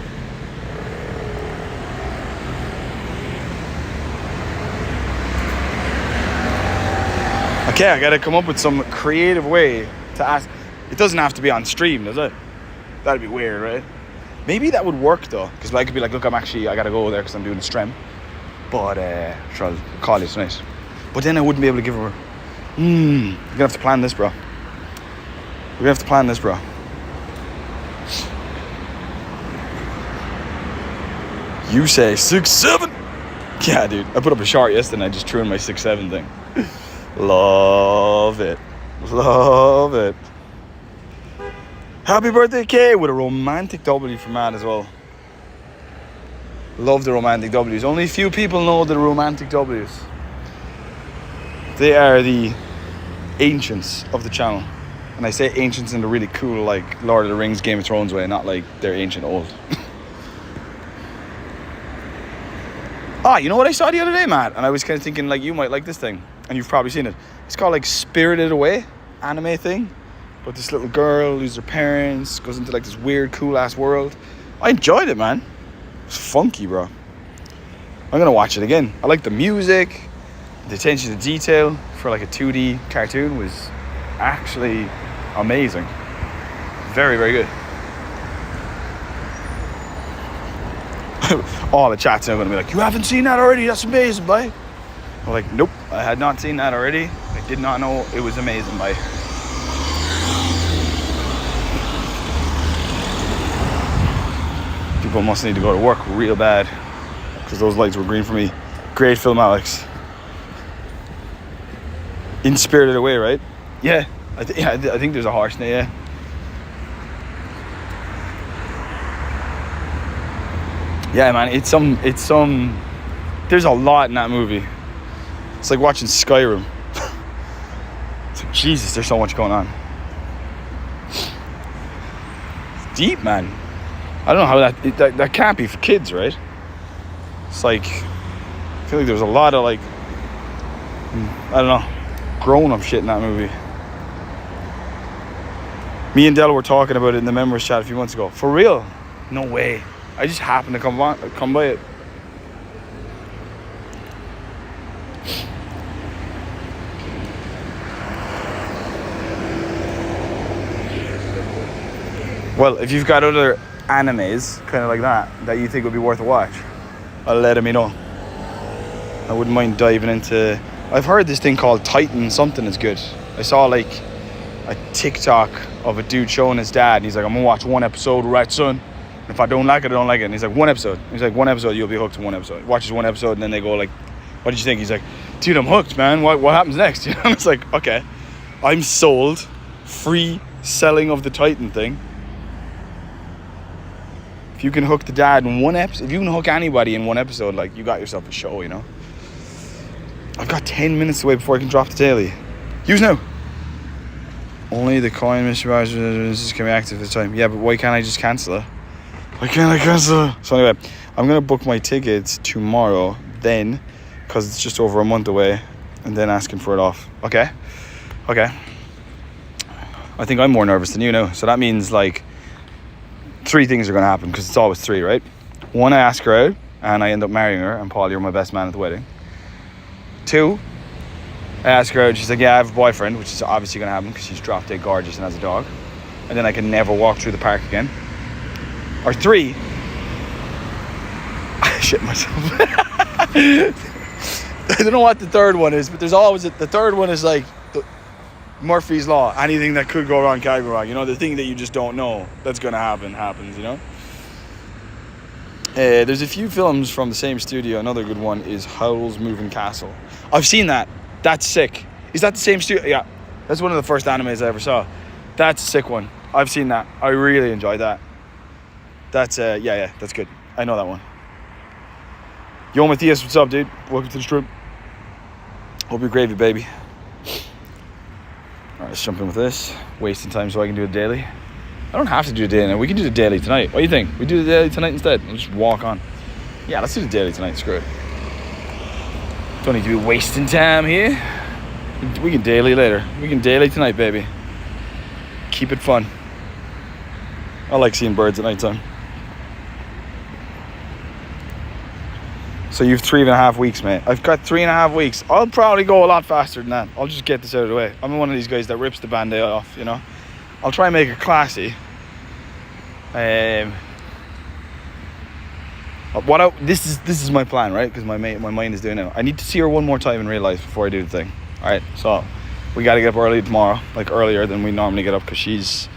Okay, I gotta come up with some creative way to ask. It doesn't have to be on stream, does it? That'd be weird, right? Maybe that would work though, because I could be like, look, I gotta go there because I'm doing a stream. But sure, I'll call you tonight. But then I wouldn't be able to give her. We're gonna have to plan this, bro. You say 6'7"? Yeah, dude. I put up a short yesterday and I just threw in my 6'7" thing. Love it. Happy birthday, Kay, with a romantic W for Matt as well. Love the romantic W's. Only a few people know the romantic W's. They are the ancients of the channel. And I say ancients in a really cool, like, Lord of the Rings, Game of Thrones way, not like they're ancient old. You know what I saw the other day, Matt? And I was kind of thinking, like, you might like this thing. And you've probably seen it. It's called, like, Spirited Away, anime thing. But this little girl loses her parents, goes into, like, this weird, cool-ass world. I enjoyed it, man. It's funky, bro. I'm gonna watch it again. I like the music, the attention to detail for like a 2D cartoon was actually amazing. Very, very good. All the chats are gonna be like, you haven't seen that already? That's amazing, boy. I'm like, nope, I had not seen that already. I did not know it was amazing, boy. People must need to go to work real bad because those lights were green for me. Great film, Alex. In Spirited Away, right? Yeah, I think there's a horse in it, yeah. Yeah, man, it's some. There's a lot in that movie. It's like watching Skyrim. It's like, Jesus, there's so much going on. It's deep, man. I don't know how that can't be for kids, right? It's like, I feel like there's a lot of like, I don't know, grown-up shit in that movie. Me and Della were talking about it in the members chat a few months ago. For real? No way. I just happened to come by it. Well, if you've got other animes, kind of like that you think would be worth a watch, let me know. I wouldn't mind diving into... I've heard this thing called Titan something is good. I saw like a TikTok of a dude showing his dad, and he's like, I'm gonna watch one episode, right, son? If I don't like it, I don't like it. And he's like, one episode. He's like, one episode, you'll be hooked to one episode. Watches one episode, and then they go like, what did you think? He's like, dude, I'm hooked, man. What happens next? You know, it's like, okay, I'm sold. Free selling of the Titan thing. If you can hook the dad in one episode, if you can hook anybody in one episode, like, you got yourself a show, you know? I've got 10 minutes away before I can drop the daily. Use now. Only the coin, Mr. Rogers, can be active this time. Yeah, but why can't I just cancel it? Why can't I cancel it? So anyway, I'm going to book my tickets tomorrow then, because it's just over a month away, and then asking for it off. Okay? I think I'm more nervous than you now. So that means, like, 3 things are going to happen, because it's always 3, right? 1, I ask her out, and I end up marrying her, and Paul, you're my best man at the wedding. 2, I ask her out, she's like, yeah, I have a boyfriend, which is obviously going to happen, because she's drop dead gorgeous and has a dog. And then I can never walk through the park again. Or 3, I shit myself. I don't know what the third one is, but there's always the third one is like Murphy's Law. Anything that could go wrong can go wrong. You know, the thing that you just don't know that's going to happen happens, you know? There's a few films from the same studio. Another good one is Howl's Moving Castle. I've seen that. That's sick. Is that the same studio? Yeah. That's one of the first animes I ever saw. That's a sick one. I've seen that. I really enjoyed that. That's, yeah, that's good. I know that one. Yo, Matthias, what's up, dude? Welcome to the stream. Hope you're gravy, baby. Alright, let's jump in with this. Wasting time so I can do a daily. I don't have to do a daily now. We can do the daily tonight. What do you think? We do the daily tonight instead? We'll just walk on. Yeah, let's do the daily tonight. Screw it. Don't need to be wasting time here. We can daily later. We can daily tonight, baby. Keep it fun. I like seeing birds at night time. So you have 3.5 weeks, mate. I've got 3.5 weeks. I'll probably go a lot faster than that. I'll just get this out of the way. I'm one of these guys that rips the band-aid off, you know. I'll try and make it classy. This is my plan, right? Because my mind is doing it. I need to see her one more time in real life before I do the thing. All right, so we got to get up early tomorrow, like earlier than we normally get up, because she's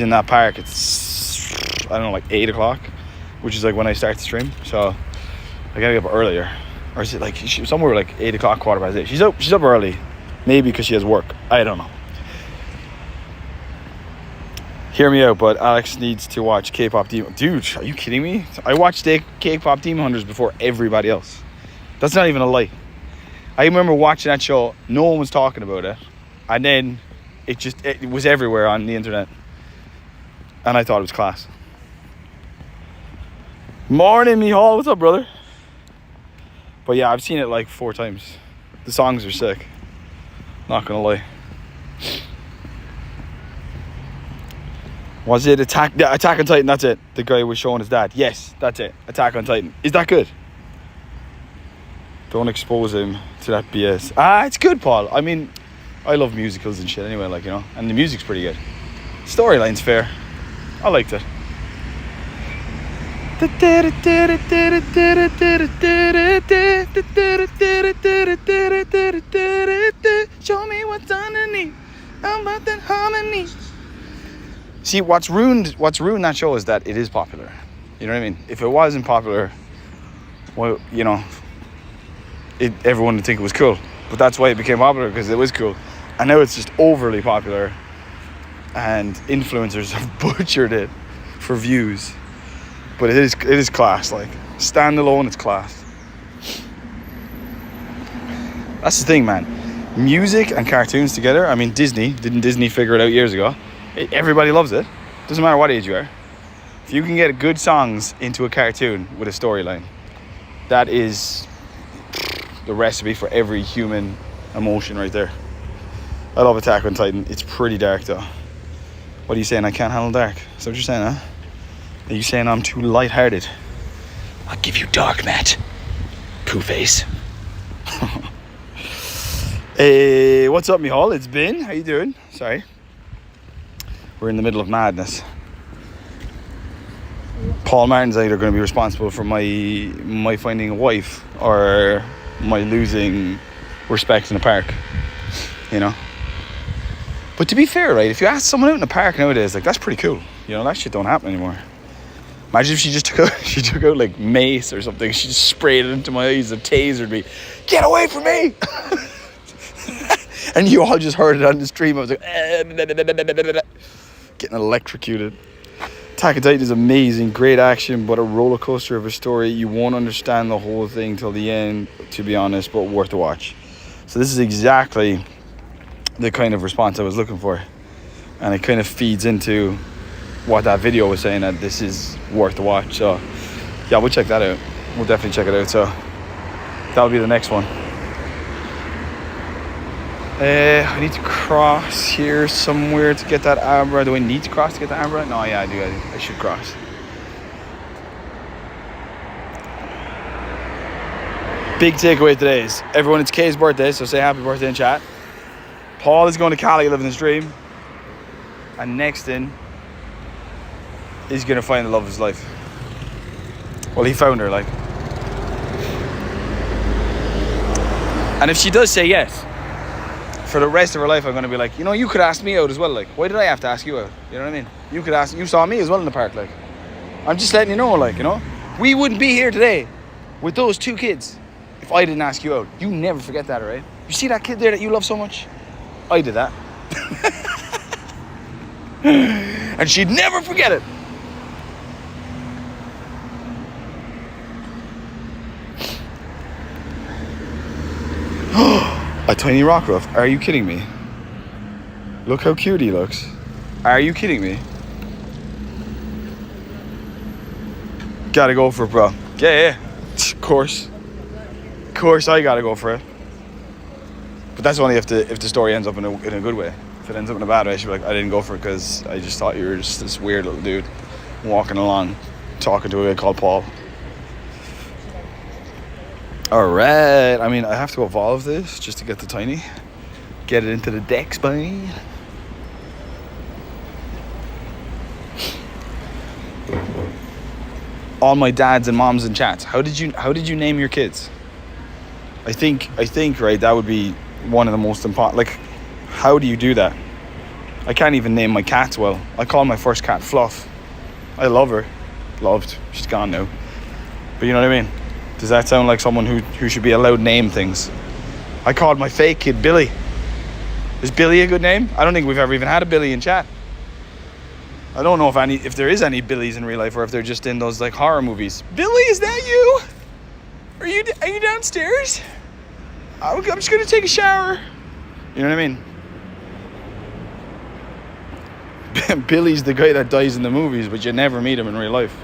in that park. It's, I don't know, like 8 o'clock, which is like when I start the stream. So I gotta get up earlier. Or is it like somewhere like 8 o'clock, 8:15? She's up early, maybe because she has work. I don't know. Hear me out, but Alex needs to watch K-pop Demon. Dude, are you kidding me? I watched K-pop Demon Hunters before everybody else. That's not even a lie. I remember watching that show. No one was talking about it, and then it was everywhere on the internet, and I thought it was class. Morning, Mihal. What's up, brother? But yeah, I've seen it like 4 times. The songs are sick. Not gonna lie. Was it Attack on Titan? That's it. The guy was showing his dad. Yes, that's it. Attack on Titan. Is that good? Don't expose him to that BS. Ah, it's good, Paul. I mean, I love musicals and shit anyway, like, you know, and the music's pretty good. Storyline's fair. I liked it. Show me what's underneath. How about that harmony? See, what's ruined that show is that it is popular. You know what I mean? If it wasn't popular, well, you know, everyone would think it was cool. But that's why it became popular, because it was cool. And now it's just overly popular, and influencers have butchered it for views. But it is class. Like, standalone, it's class. That's the thing, man. Music and cartoons together. I mean, didn't Disney figure it out years ago? Everybody loves it. Doesn't matter what age you are. If you can get good songs into a cartoon with a storyline, that is the recipe for every human emotion right there. I love Attack on Titan. It's pretty dark though. What are you saying? I can't handle dark? Is that what you're saying, huh? Are you saying I'm too light-hearted? I'll give you dark, Matt. Pooh face. Hey, what's up, Mihal? It's Ben. How you doing? Sorry. We're in the middle of madness. Paul Martin's either going to be responsible for my finding a wife or my losing respect in the park. You know? But to be fair, right, if you ask someone out in the park nowadays, like, that's pretty cool. You know, that shit don't happen anymore. Imagine if she took out like mace or something. She just sprayed it into my eyes and tasered me. Get away from me! And you all just heard it on the stream. I was like, getting electrocuted. Attack on Titan is amazing, great action, but a roller coaster of a story. You won't understand the whole thing till the end, to be honest, but worth a watch. So this is exactly the kind of response I was looking for, and it kind of feeds into what that video was saying, that this is worth a watch. So yeah, we'll check that out. We'll definitely check it out. So that'll be the next one. I need to cross here somewhere to get that Abra. Do I need to cross to get the Abra? No, yeah, I do. I should cross. Big takeaway today is, everyone, it's Kay's birthday, so say happy birthday in chat. Paul is going to Cali, living his dream. And next in, he's going to find the love of his life. Well, he found her, like. And if she does say yes, for the rest of her life, I'm going to be like, you know, you could ask me out as well. Like, why did I have to ask you out? You know what I mean? You saw me as well in the park. Like, I'm just letting you know, like, you know, we wouldn't be here today with those two kids if I didn't ask you out. You never forget that, right? You see that kid there that you love so much? I did that. And she'd never forget it. A tiny rock ruff. Are you kidding me? Look how cute he looks. Are you kidding me? Gotta go for it, bro. Yeah. Of course I gotta go for it. But that's only if the story ends up in a good way. If it ends up in a bad way, she'll be like, I didn't go for it because I just thought you were just this weird little dude walking along talking to a guy called Paul. Alright, I mean, I have to evolve this just to get the tiny. Get it into the deck spine. All my dads and moms in chats, how did you name your kids? I think right, that would be one of the most important. Like, how do you do that? I can't even name my cats well. I call my first cat Fluff. I love her. Loved. She's gone now. But you know what I mean? Does that sound like someone who should be allowed to name things? I called my fake kid Billy. Is Billy a good name? I don't think we've ever even had a Billy in chat. I don't know if there is any Billies in real life, or if they're just in those like horror movies. Billy, is that you? Are you downstairs? I'm just gonna take a shower. You know what I mean? Billy's the guy that dies in the movies, but you never meet him in real life.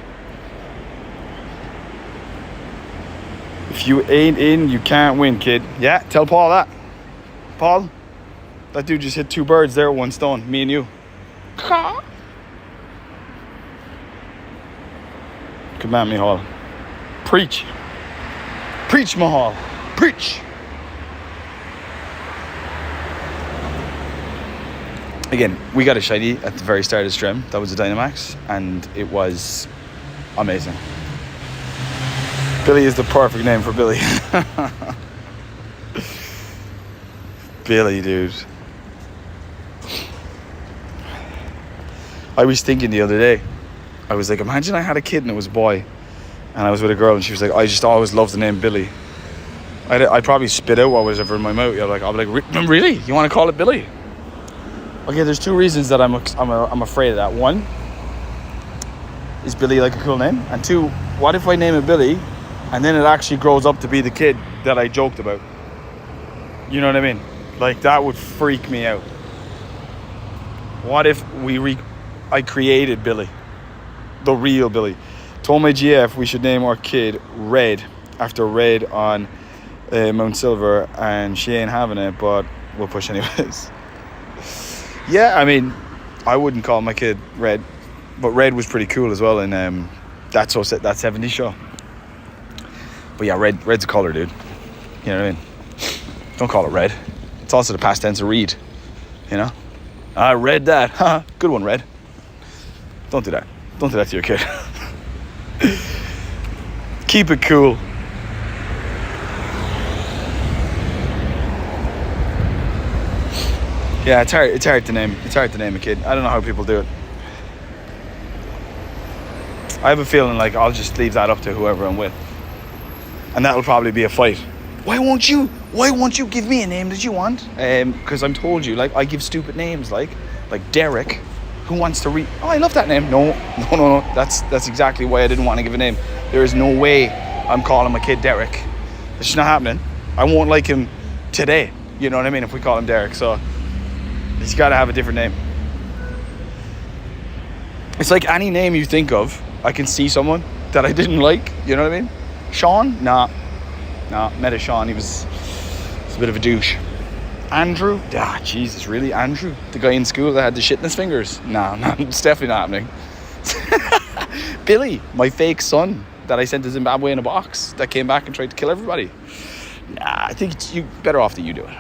If you ain't in, you can't win, kid. Yeah, tell Paul that. Paul, that dude just hit two birds there with one stone. Me and you. Good man, Mihal. Preach, Mahal. Preach. Again, we got a shiny at the very start of the stream. That was a Dynamax, and it was amazing. Billy is the perfect name for Billy. Billy, dude. I was thinking the other day, I was like, imagine I had a kid and it was a boy, and I was with a girl and she was like, I just always loved the name Billy. I'd probably spit out what was ever in my mouth. I'll be like, really? You want to call it Billy? Okay, there's two reasons that I'm afraid of that. One, is Billy like a cool name? And two, what if I name it Billy and then it actually grows up to be the kid that I joked about? You know what I mean? Like, that would freak me out. What if I created Billy, the real Billy? Told my GF we should name our kid Red after Red on Mount Silver, and she ain't having it, but we'll push anyways. Yeah, I mean, I wouldn't call my kid Red, but Red was pretty cool as well in that 70s show. But yeah, Red's a colour, dude. You know what I mean? Don't call it Red. It's also the past tense of read. You know? I read that. Good one, Red. Don't do that. Don't do that to your kid. Keep it cool. Yeah, it's hard to name a kid. I don't know how people do it. I have a feeling like I'll just leave that up to whoever I'm with, and that'll probably be a fight. Why won't you give me a name that you want? Because I'm told you, like, I give stupid names like Derek. Who wants to read? Oh, I love that name. No. That's exactly why I didn't want to give a name. There is no way I'm calling my kid Derek. It's just not happening. I won't like him today. You know what I mean? If we call him Derek, so he's got to have a different name. It's like any name you think of, I can see someone that I didn't like. You know what I mean? Sean? Nah. Met a Sean. He's a bit of a douche. Andrew? Jesus, really? Andrew? The guy in school that had the shit in his fingers? No, it's definitely not happening. Billy, my fake son that I sent to Zimbabwe in a box that came back and tried to kill everybody. Nah, I think it's better off that you do it.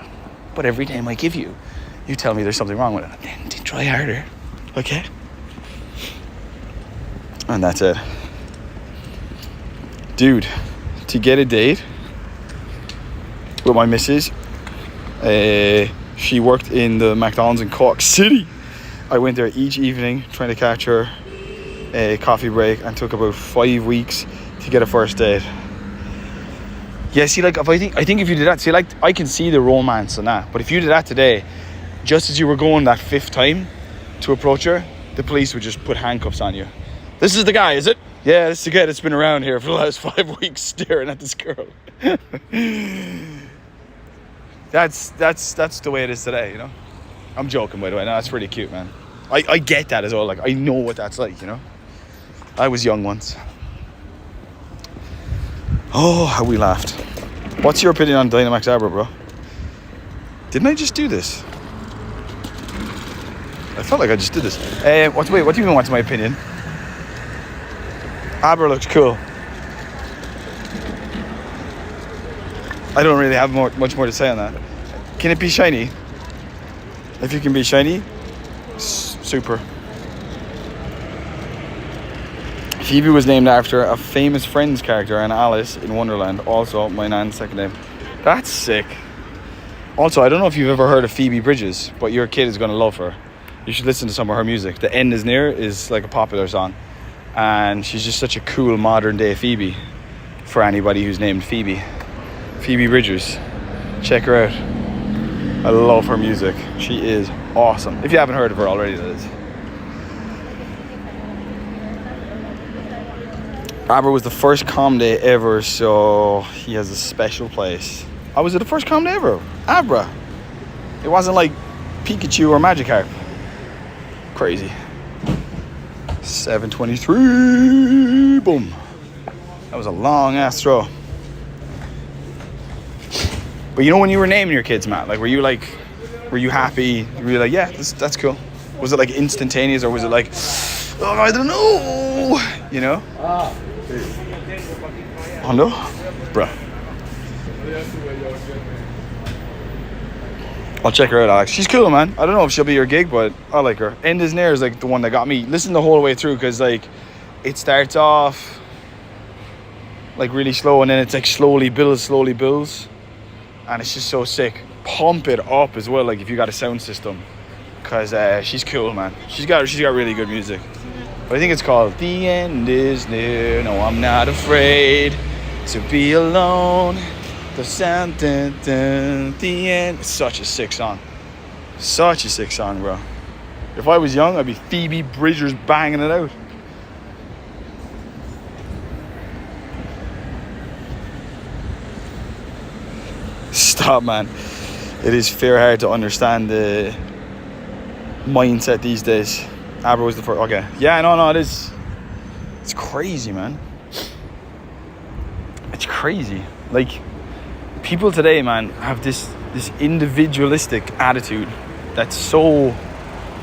But every name I give you, you tell me there's something wrong with it. Then try harder, okay? And that's it. Dude, to get a date with my missus, she worked in the McDonald's in Cork City. I went there each evening trying to catch her a coffee break, and took about 5 weeks to get a first date. Yeah, see, like, I think if you did that, see, like, I can see the romance in that, but if you did that today, just as you were going that 5th time to approach her, the police would just put handcuffs on you. This is the guy, is it? Yeah, this is the guy that's been around here for the last 5 weeks staring at this girl. That's the way it is today, you know? I'm joking, by the way. No, that's pretty cute, man. I get that as well. Like, I know what that's like, you know? I was young once. Oh, how we laughed. What's your opinion on Dynamax Abra, bro? Didn't I just do this? I felt like I just did this. What do you even want my opinion? Abra looks cool. I don't really have much more to say on that. Can it be shiny? If you can be shiny, super. Phoebe was named after a famous Friends character in Alice in Wonderland. Also, my nan's second name. That's sick. Also, I don't know if you've ever heard of Phoebe Bridges, but your kid is going to love her. You should listen to some of her music. The End Is Near is like a popular song. And she's just such a cool modern day Phoebe for anybody who's named Phoebe. Phoebe Bridgers. Check her out. I love her music. She is awesome. If you haven't heard of her already, that is. Abra was the first com day ever, so he has a special place. Oh, was it the first com day ever? Abra. It wasn't like Pikachu or Magikarp. Crazy. 723. Boom. That was a long ass throw. But you know when you were naming your kids, Matt, like were you happy? Were you like, yeah, that's cool? Was it like instantaneous, or was it like, oh, I don't know, you know? Hondo? Bruh. I'll check her out, Alex. She's cool, man. I don't know if she'll be your gig, but I like her. End is Near is like the one that got me. Listen the whole way through, because like it starts off like really slow, and then it's like slowly builds, and it's just so sick. Pump it up as well, like if you got a sound system, because she's cool, man. She's got really good music. But I think it's called The End Is Near. No, I'm not afraid to be alone. The sound, dun, dun, the end. It's such a sick song. Such a sick song, bro. If I was young, I'd be Phoebe Bridgers banging it out. Stop, man. It is fair hard to understand the mindset these days. Abra was the first. Okay. Yeah, no, it is. It's crazy, man. It's crazy. Like, people today, man, have this individualistic attitude that's so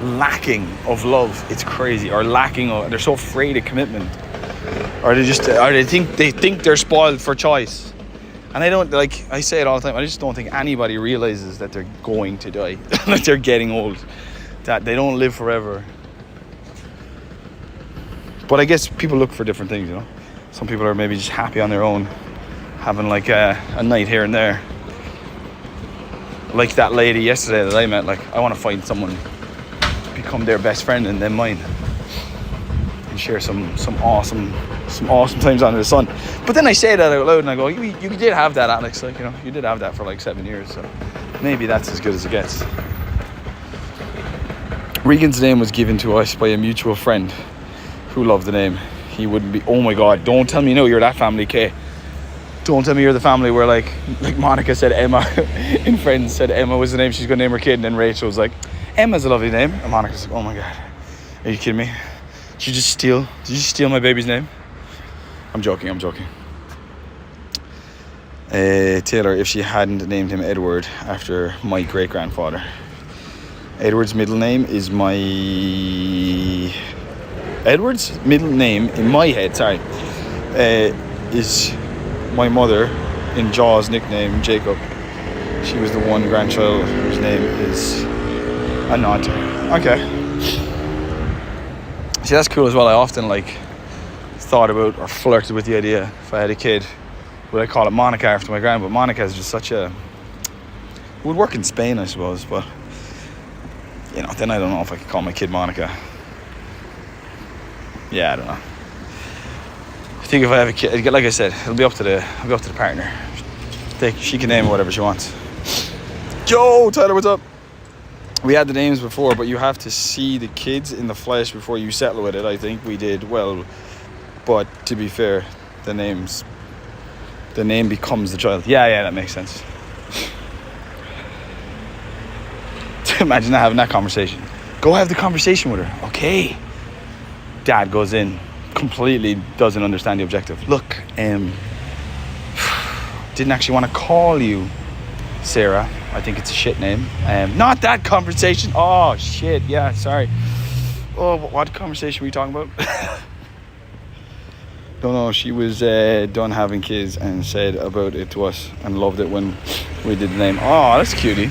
lacking of love. It's crazy. Or lacking of, they're so afraid of commitment. Or they think they're spoiled for choice. And I don't, like, I say it all the time, I just don't think anybody realizes that they're going to die. That they're getting old. That they don't live forever. But I guess people look for different things, you know. Some people are maybe just happy on their own, having like a night here and there. Like that lady yesterday that I met, like I want to find someone, become their best friend and then mine, and share some awesome times under the sun. But then I say that out loud and I go, you did have that, Alex, like, you know, you did have that for like 7 years, so maybe that's as good as it gets. Regan's name was given to us by a mutual friend who loved the name. He wouldn't be, oh my god, don't tell me no, you're that family, Kay. Don't tell me you're the family where like Monica said Emma in Friends, said Emma was the name she's gonna name her kid, and then Rachel was like, Emma's a lovely name, and Monica's like, oh my god, are you kidding me? Did you just steal my baby's name? I'm joking. Taylor, if she hadn't named him Edward after my great grandfather. Edward's middle name is Edward's middle name in my head, is my mother in Jaws' nickname, Jacob. She was the one grandchild whose name is a nod. Okay. See, that's cool as well. I often like thought about or flirted with the idea, if I had a kid, would I call it Monica after my grandma? But Monica is just such a... It would work in Spain, I suppose, but you know, then I don't know if I could call my kid Monica. Yeah, I don't know. I think if I have a kid, like I said, it'll be up to the partner. She can name it whatever she wants. Joe, Tyler, what's up? We had the names before, but you have to see the kids in the flesh before you settle with it. I think we did well, but to be fair, the name becomes the child. Yeah, that makes sense. Imagine not having that conversation. Go have the conversation with her. Okay. Dad goes in, completely doesn't understand the objective. Look, didn't actually want to call you Sarah. I think it's a shit name. Not that conversation. Oh shit, yeah, sorry. Oh, what conversation were you talking about? Don't know. She was done having kids and said about it to us and loved it when we did the name. Oh, that's cutie.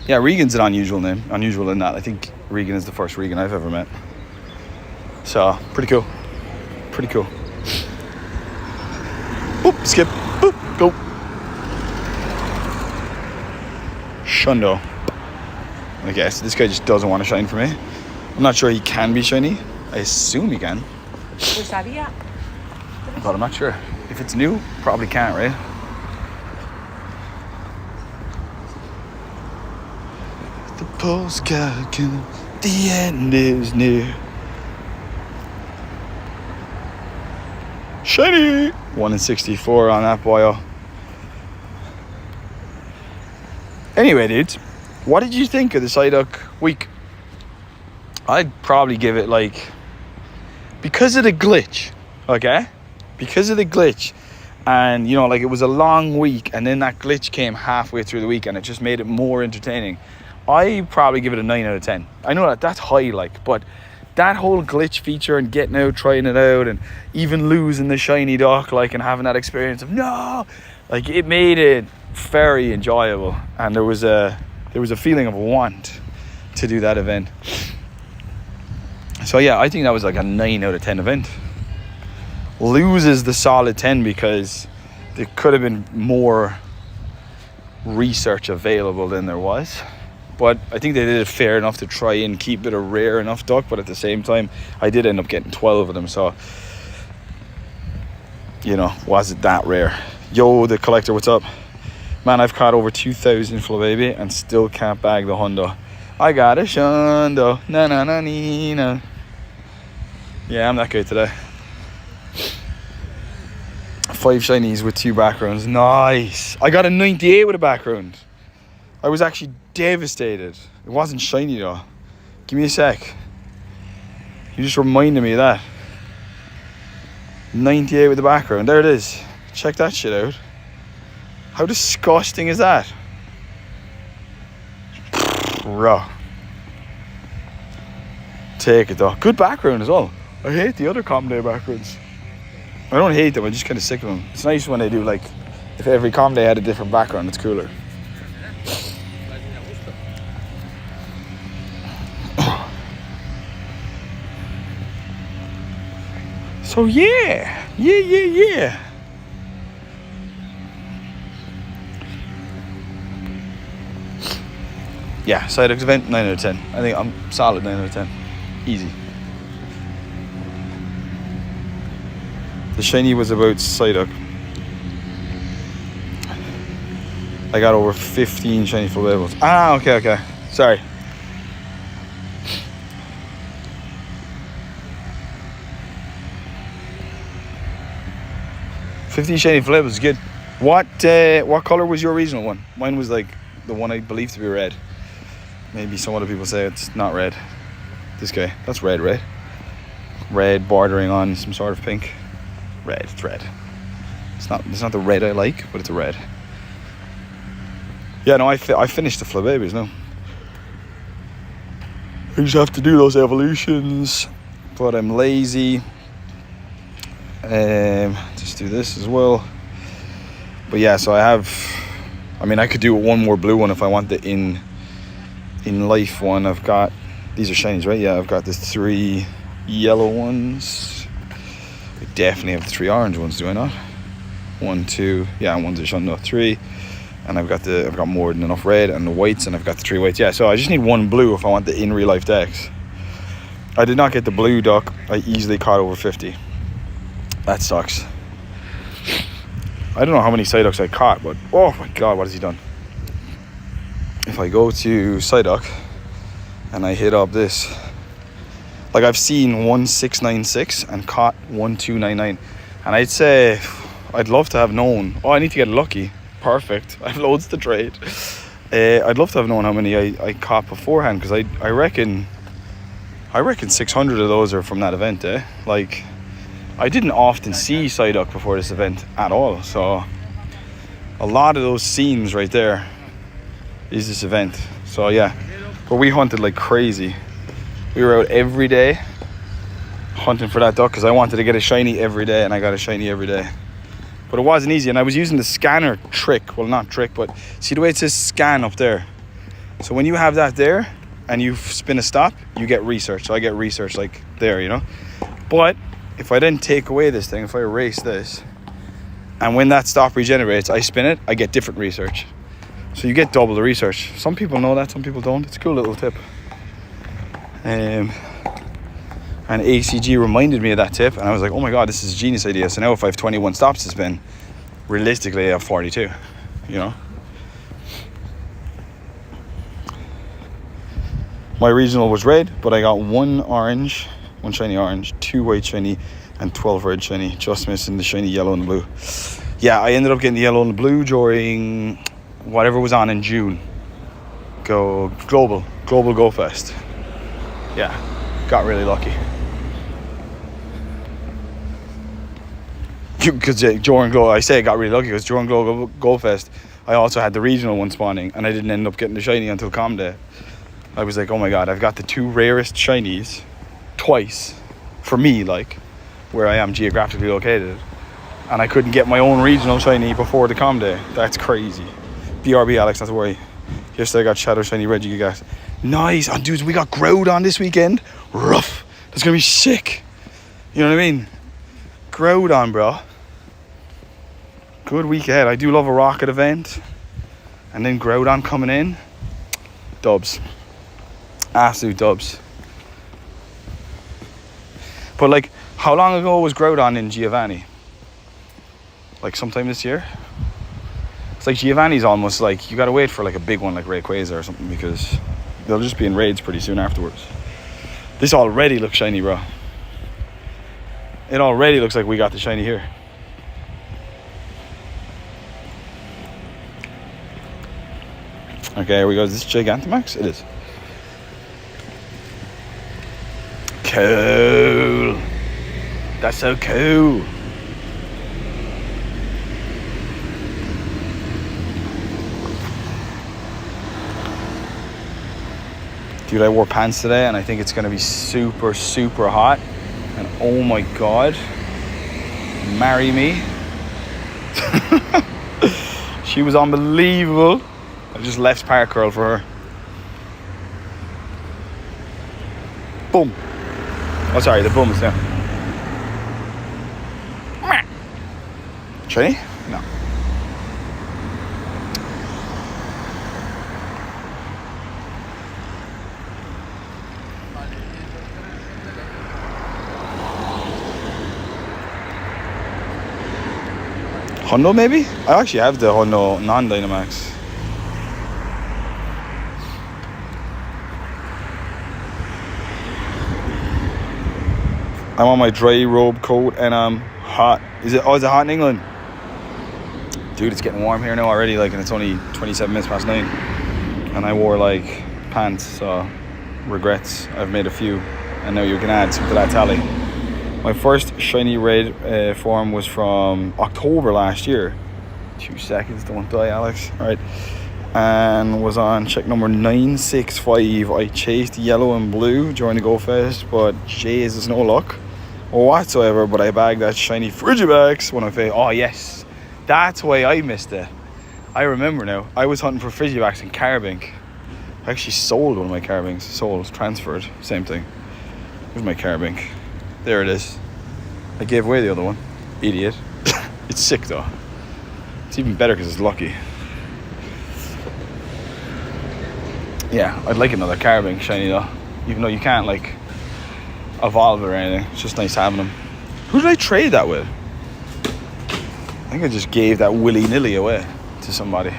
Yeah, Regan's an unusual name. Unusual in that I think Regan is the first Regan I've ever met. So, pretty cool. Boop, skip, boop, go. Shundo. I guess this guy just doesn't want to shine for me. I'm not sure he can be shiny. I assume he can. But I'm not sure. If it's new, probably can't, right? The postcard can, the end is near. Shiny! 1 in 64 on that boyo. Anyway, dudes, what did you think of the Psyduck week? I'd probably give it like, because of the glitch, okay? Because of the glitch, and you know, like it was a long week, and then that glitch came halfway through the week, and it just made it more entertaining. I probably give it a 9 out of 10. I know that's high, like, but that whole glitch feature and getting out, trying it out, and even losing the shiny duck, like, and having that experience of no, Like, it made it very enjoyable, and there was a feeling of want to do that event. So yeah, I think that was like a 9 out of 10 event. Loses the solid 10 because there could have been more research available than there was. But I think they did it fair enough to try and keep it a rare enough duck. But at the same time, I did end up getting 12 of them. So, you know, was it that rare? Yo, the collector, what's up? Man, I've caught over 2,000 full baby and still can't bag the hundo. I got a shundo. Na na na nee, na. Yeah, I'm that good today. 5 shinies with 2 backgrounds. Nice. I got a 98 with a background. I was actually devastated. It wasn't shiny though. Give me a sec. You just reminded me of that. 98 with the background. There it is. Check that shit out. How disgusting is that? Raw. Take it though. Good background as well. I hate the other common day backgrounds. I don't hate them, I'm just kind of sick of them. It's nice when they do, like, if every common day had a different background, it's cooler. So yeah. Yeah, Psyduck's event, 9 out of 10. I think I'm solid 9 out of 10. Easy. The shiny was about Psyduck. I got over 15 shiny full labels. Ah, okay. Sorry. $15 shiny full labels is good. What color was your regional one? Mine was like the one I believe to be red. Maybe some other people say it's not red. This guy, that's red, right? Red bordering on some sort of pink. Red, it's red. It's not the red I like, but it's a red. Yeah, no, I finished the babies now. I just have to do those evolutions, but I'm lazy. Just do this as well. But yeah, so I could do one more blue one if I want the in life one. I've got, these are shinies, right? Yeah, I've got the 3 yellow ones. I definitely have the 3 orange ones, do I not? 1, 2, yeah, one's a shundo, 3. And I've got more than enough red and the whites, and I've got the 3 whites. Yeah, so I just need 1 blue if I want the in real life decks. I did not get the blue duck. I easily caught over 50. That sucks. I don't know how many Psyducks I caught, but oh my god, what has he done? If I go to Psyduck and I hit up this, like, I've seen 1696 and caught 1299, and I'd say I'd love to have known. Oh, I need to get lucky. Perfect. I have loads to trade. I'd love to have known how many I caught beforehand, because I reckon 600 of those are from that event. Like, I didn't often see Psyduck before this event at all, so a lot of those scenes right there is this event. So yeah, but we hunted like crazy. We were out every day hunting for that duck because I wanted to get a shiny every day, and I got a shiny every day. But it wasn't easy, and I was using the scanner trick. Well, not trick, but see the way it says scan up there? So when you have that there and you spin a stop, you get research. So I get research like there, you know? But if I then take away this thing, if I erase this, and when that stop regenerates, I spin it, I get different research. So you get double the research. Some people know that, some people don't. It's a cool little tip. And ACG reminded me of that tip, and I was like, oh my god, this is a genius idea. So now if I have 21 stops to spin, realistically I have 42, you know? My regional was red, but I got 1 orange, 1 shiny orange, 2 white shiny, and 12 red shiny, just missing the shiny yellow and the blue. Yeah, I ended up getting the yellow and the blue during whatever was on in June. Global Go Fest. Yeah, got really lucky. Because during Glow, I say I got really lucky because during Glow Go Fest, I also had the regional one spawning, and I didn't end up getting the shiny until Com Day. I was like, oh my god, I've got the 2 rarest shinies twice, for me, like, where I am geographically located. And I couldn't get my own regional shiny before the com day. That's crazy. BRB, Alex, not to worry. Yesterday I got Shadow Shiny Regigigas. Nice. And dudes, we got Groudon this weekend. Rough. That's going to be sick. You know what I mean? Groudon, bro. Good week ahead. I do love a Rocket event. And then Groudon coming in. Dubs. Absolute dubs. But like, how long ago was Groudon in Giovanni? Like sometime this year? It's like Giovanni's almost like, you gotta wait for like a big one like Rayquaza or something, because they'll just be in raids pretty soon afterwards. This already looks shiny, bro. It already looks like we got the shiny here. Okay, here we go. Is this Gigantamax? It is. Cool. That's so cool. Dude, I wore pants today and I think it's going to be super, super hot. And oh my God. Marry me. She was unbelievable. I just left Park Curl for her. Boom. Oh, sorry, the boom is down. Shiny? No. Hondo maybe? I actually have the Hondo non-Dynamax. I'm on my dry robe coat and I'm hot. Is it hot in England? Dude, it's getting warm here now already, like, and it's only 27 minutes past 9. And I wore like pants, so regrets. I've made a few, and now you can add some to that tally. My first shiny red form was from October last year. 2 seconds, don't die, Alex. All right. And was on check number 965. I chased yellow and blue during the Go Fest, but Jesus, no luck whatsoever. But I bagged that shiny Frigibax when I failed. Oh yes, that's why I missed it. I remember now. I was hunting for Frigibax in Carbink. I actually sold one of my Carbinks. Sold, transferred, same thing. Here's my Carbink. There it is. I gave away the other one. Idiot. It's sick though. It's even better because it's lucky. Yeah, I'd like another Carbink shiny though. Even though you can't like evolve it or anything. It's just nice having them. Who did I trade that with? I think I just gave that willy-nilly away to somebody.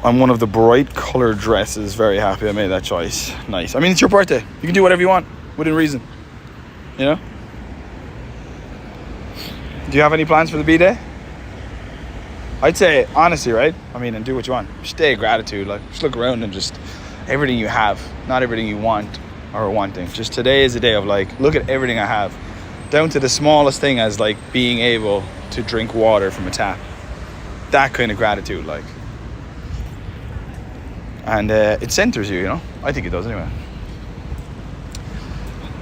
I'm one of the bright colored dresses. Very happy I made that choice. Nice. I mean, it's your birthday. You can do whatever you want within reason. You know? Do you have any plans for the B-Day? I'd say, honestly, right? I mean, and do what you want. Stay gratitude. Like, just look around and just everything you have, not everything you want or wanting. Just today is a day of like, look at everything I have, down to the smallest thing as like being able to drink water from a tap. That kind of gratitude, like. And it centers you, you know? I think it does anyway.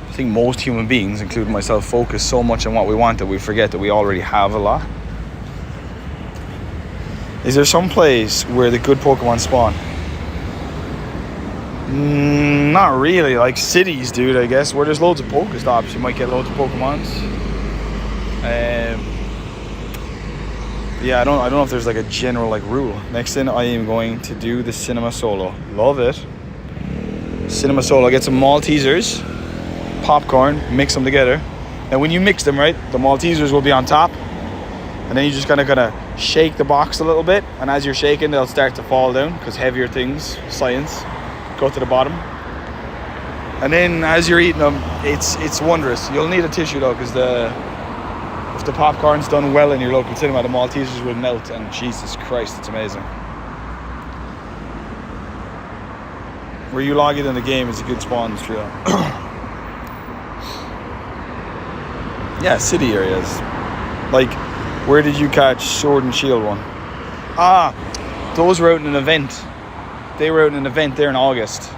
I think most human beings, including myself, focus so much on what we want that we forget that we already have a lot. Is there some place where the good Pokemon spawn? Not really. Like cities, dude, I guess, where there's loads of Pokestops, you might get loads of Pokemons. Yeah, I don't know if there's like a general like rule. Next thing, I am going to do the Cinema Solo. Love it. Cinema Solo. Get some Maltesers, popcorn, mix them together. And when you mix them, right, the Maltesers will be on top. And then you just gonna shake the box a little bit. And as you're shaking, they'll start to fall down because heavier things, science, go to the bottom. And then as you're eating them, it's wondrous. You'll need a tissue though, because if the popcorn's done well in your local cinema, the Maltesers will melt, and Jesus Christ, it's amazing. Where you log it in the game is a good spawn trio. Yeah, city areas. Like, where did you catch Sword and Shield one? Those were out in an event. They were out in an event there in August.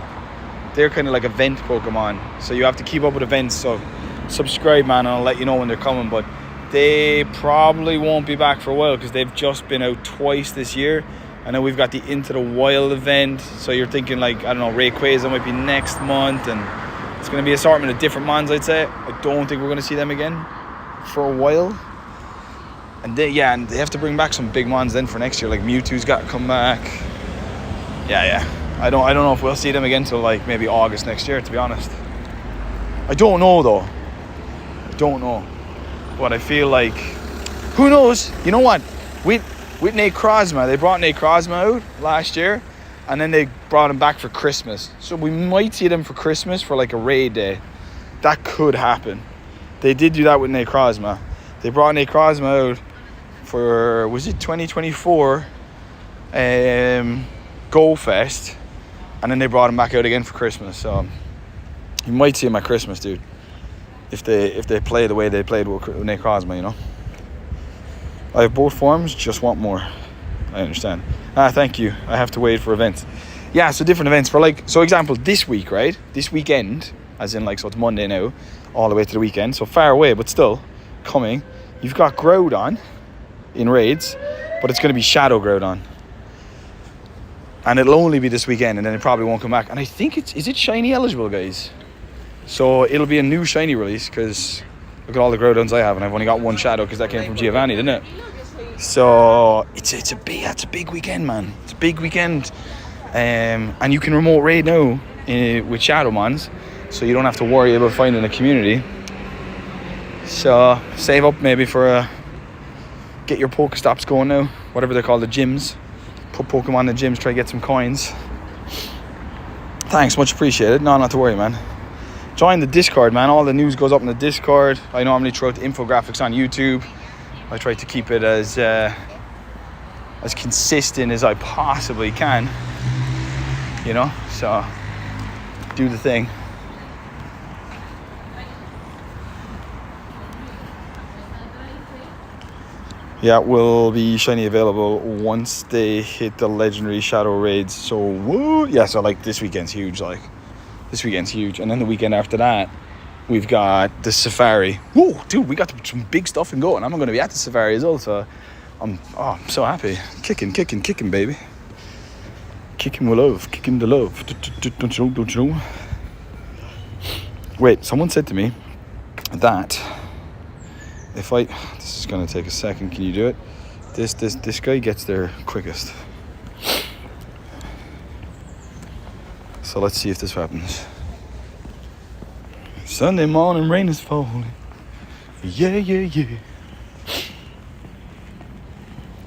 They're kind of like event Pokemon, so you have to keep up with events. So subscribe, man, and I'll let you know when they're coming. But they probably won't be back for a while because they've just been out twice this year. I know we've got the Into the Wild event, so you're thinking like, I don't know, Rayquaza might be next month, and it's going to be an assortment of different mons, I'd say. I don't think we're going to see them again for a while. And they have to bring back some big mons then for next year. Like Mewtwo's got to come back. Yeah. I don't know if we'll see them again till like maybe August next year, to be honest. I don't know though. But I feel like, who knows? You know what? With Nate Crosma, they brought Nate Crosma out last year, and then they brought him back for Christmas. So we might see them for Christmas for like a raid day. That could happen. They did do that with Nate Crosma. They brought Nate Crosma out for, was it 2024 Go Fest, and then they brought him back out again for Christmas. So you might see him at Christmas, dude, if they play the way they played with Nate Crosma, you know. I have both forms, just want more. I understand. Thank you. I have to wait for events. Yeah, so different events for like, so example, this week, right? This weekend, as in like, so it's Monday now, all the way to the weekend. So far away, but still coming. You've got Groudon in raids, but it's going to be Shadow Groudon. And it'll only be this weekend, and then it probably won't come back. And I think is it shiny eligible, guys? So it'll be a new shiny release, because look at all the Groudons I have, and I've only got one Shadow because that came from Giovanni, didn't it? So it's a big weekend, man. It's a big weekend, and you can remote raid now with Shadow Mons, so you don't have to worry about finding a community. So save up maybe for get your Pokestops going now, whatever they're called, the gyms. Put Pokemon in the gyms, try to get some coins. Thanks, much appreciated. No, not to worry, man. Join the Discord, man. All the news goes up in the Discord. I normally throw out the infographics on YouTube. I try to keep it as consistent as I possibly can, you know, so do the thing. Yeah, will be shiny available once they hit the legendary shadow raids. So woo, yeah, so like this weekend's huge, and then the weekend after that we've got the safari. Whoa, dude, we got some big stuff in going. I'm going to be at the safari as well, so I'm so happy. Kicking, baby. Kicking with love, kicking the love. Don't you know? Wait, someone said to me that if this is going to take a second, can you do it? This guy gets there quickest. So let's see if this happens. Sunday morning, rain is falling. Yeah.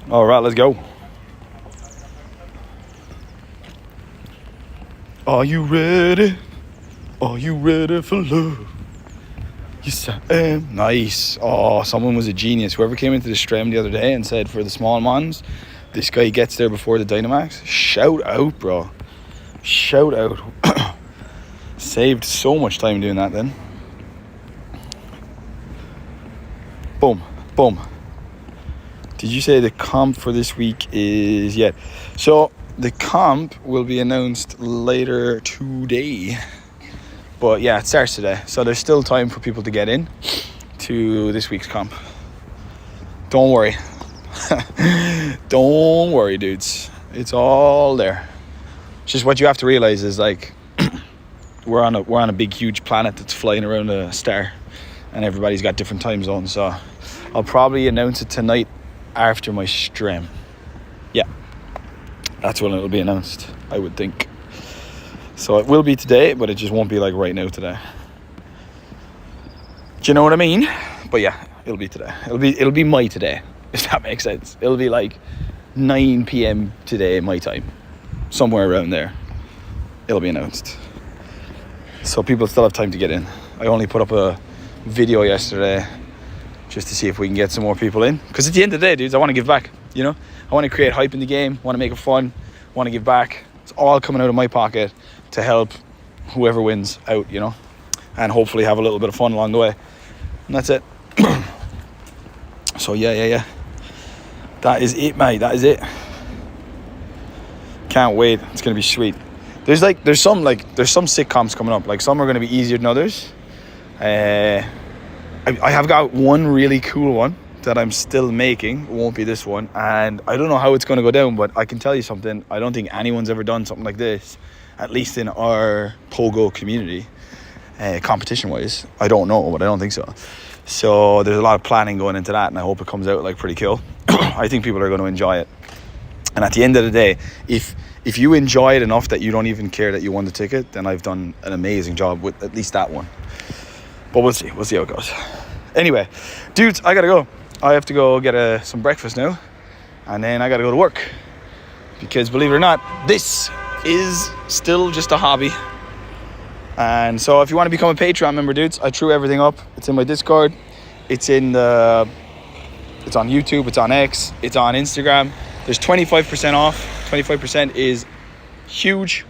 All right, let's go. Are you ready? Are you ready for love? Yes, I am. Nice. Oh, someone was a genius. Whoever came into the stream the other day and said for the small mons, this guy gets there before the Dynamax. Shout out, bro. Shout out. Saved so much time doing that then. Boom. Did you say the comp for this week is yet? So the comp will be announced later today. But yeah, it starts today. So there's still time for people to get in to this week's comp. Don't worry. Don't worry, dudes. It's all there. Just what you have to realize is like we're on a big huge planet that's flying around a star, and everybody's got different time zones. So I'll probably announce it tonight after my stream. Yeah, that's when it'll be announced, I would think. So it will be today, but it just won't be like right now today. Do you know what I mean? But yeah, it'll be today. It'll be my today, if that makes sense. It'll be like 9 p.m. today my time, somewhere around there. It'll be announced. So people still have time to get in. I only put up a video yesterday just to see if we can get some more people in. Because at the end of the day, dudes, I want to give back, you know? I want to create hype in the game, want to make it fun, want to give back. It's all coming out of my pocket to help whoever wins out, you know? And hopefully have a little bit of fun along the way. And that's it. So yeah. That is it, mate. That is it. Can't wait. It's going to be sweet. There's some sitcoms coming up. Like some are going to be easier than others. I have got one really cool one that I'm still making. It won't be this one, and I don't know how it's going to go down, but I can tell you something. I don't think anyone's ever done something like this, at least in our pogo community, competition-wise. I don't know, but I don't think so. So there's a lot of planning going into that, and I hope it comes out like pretty cool. I think people are going to enjoy it. And at the end of the day, if you enjoy it enough that you don't even care that you won the ticket, then I've done an amazing job with at least that one. But we'll see how it goes. Anyway, dudes, I gotta go. I have to go get some breakfast now, and then I gotta go to work, because believe it or not, this is still just a hobby. And so if you want to become a Patreon member, dudes, I threw everything up. It's in my Discord, it's on YouTube, it's on X, it's on Instagram. There's 25% off. 25% is huge.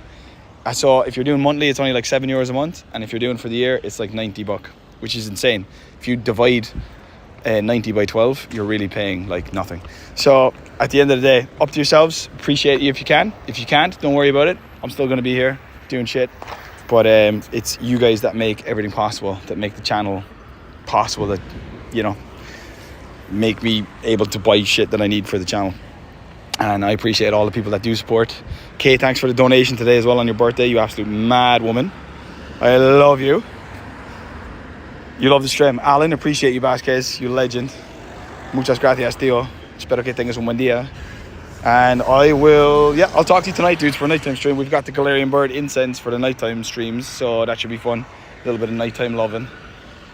So if you're doing monthly, it's only like €7 a month, and if you're doing for the year, it's like $90, which is insane. If you divide 90 by 12, you're really paying like nothing. So at the end of the day, up to yourselves. Appreciate you if you can. If you can't, don't worry about it. I'm still going to be here doing shit. But it's you guys that make everything possible, that make the channel possible, that, you know, make me able to buy shit that I need for the channel. And I appreciate all the people that do support. Kay, thanks for the donation today as well on your birthday. You absolute mad woman. I love you. You love the stream. Alan, appreciate you, Vasquez. You legend. Muchas gracias, tío. Espero que tengas un buen día. And I'll talk to you tonight, dudes, for a nighttime stream. We've got the Galarian Bird incense for the nighttime streams, so that should be fun. A little bit of nighttime loving.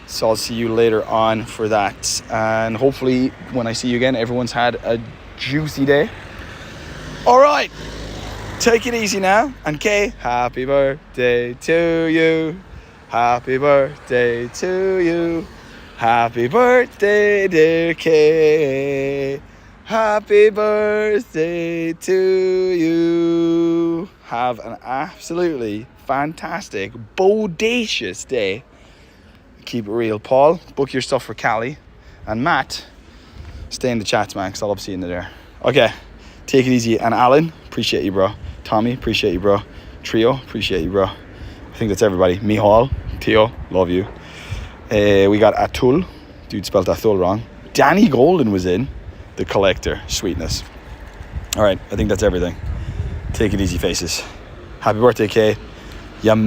So I'll see you later on for that. And hopefully, when I see you again, everyone's had a juicy day. All right, take it easy now. And Kay, happy birthday to you. Happy birthday to you. Happy birthday, dear Kay. Happy birthday to you. Have an absolutely fantastic, bodacious day. Keep it real. Paul, book your stuff for Cali. And Matt, stay in the chats, man, because I love seeing you there. Okay. Take it easy. And Alan, appreciate you, bro. Tommy, appreciate you, bro. Trio, appreciate you, bro. I think that's everybody. Mihal, Theo, love you. We got Atul. Dude spelled Atul wrong. Danny Golden was in. The Collector. Sweetness. All right, I think that's everything. Take it easy, faces. Happy birthday, Kay. Yum.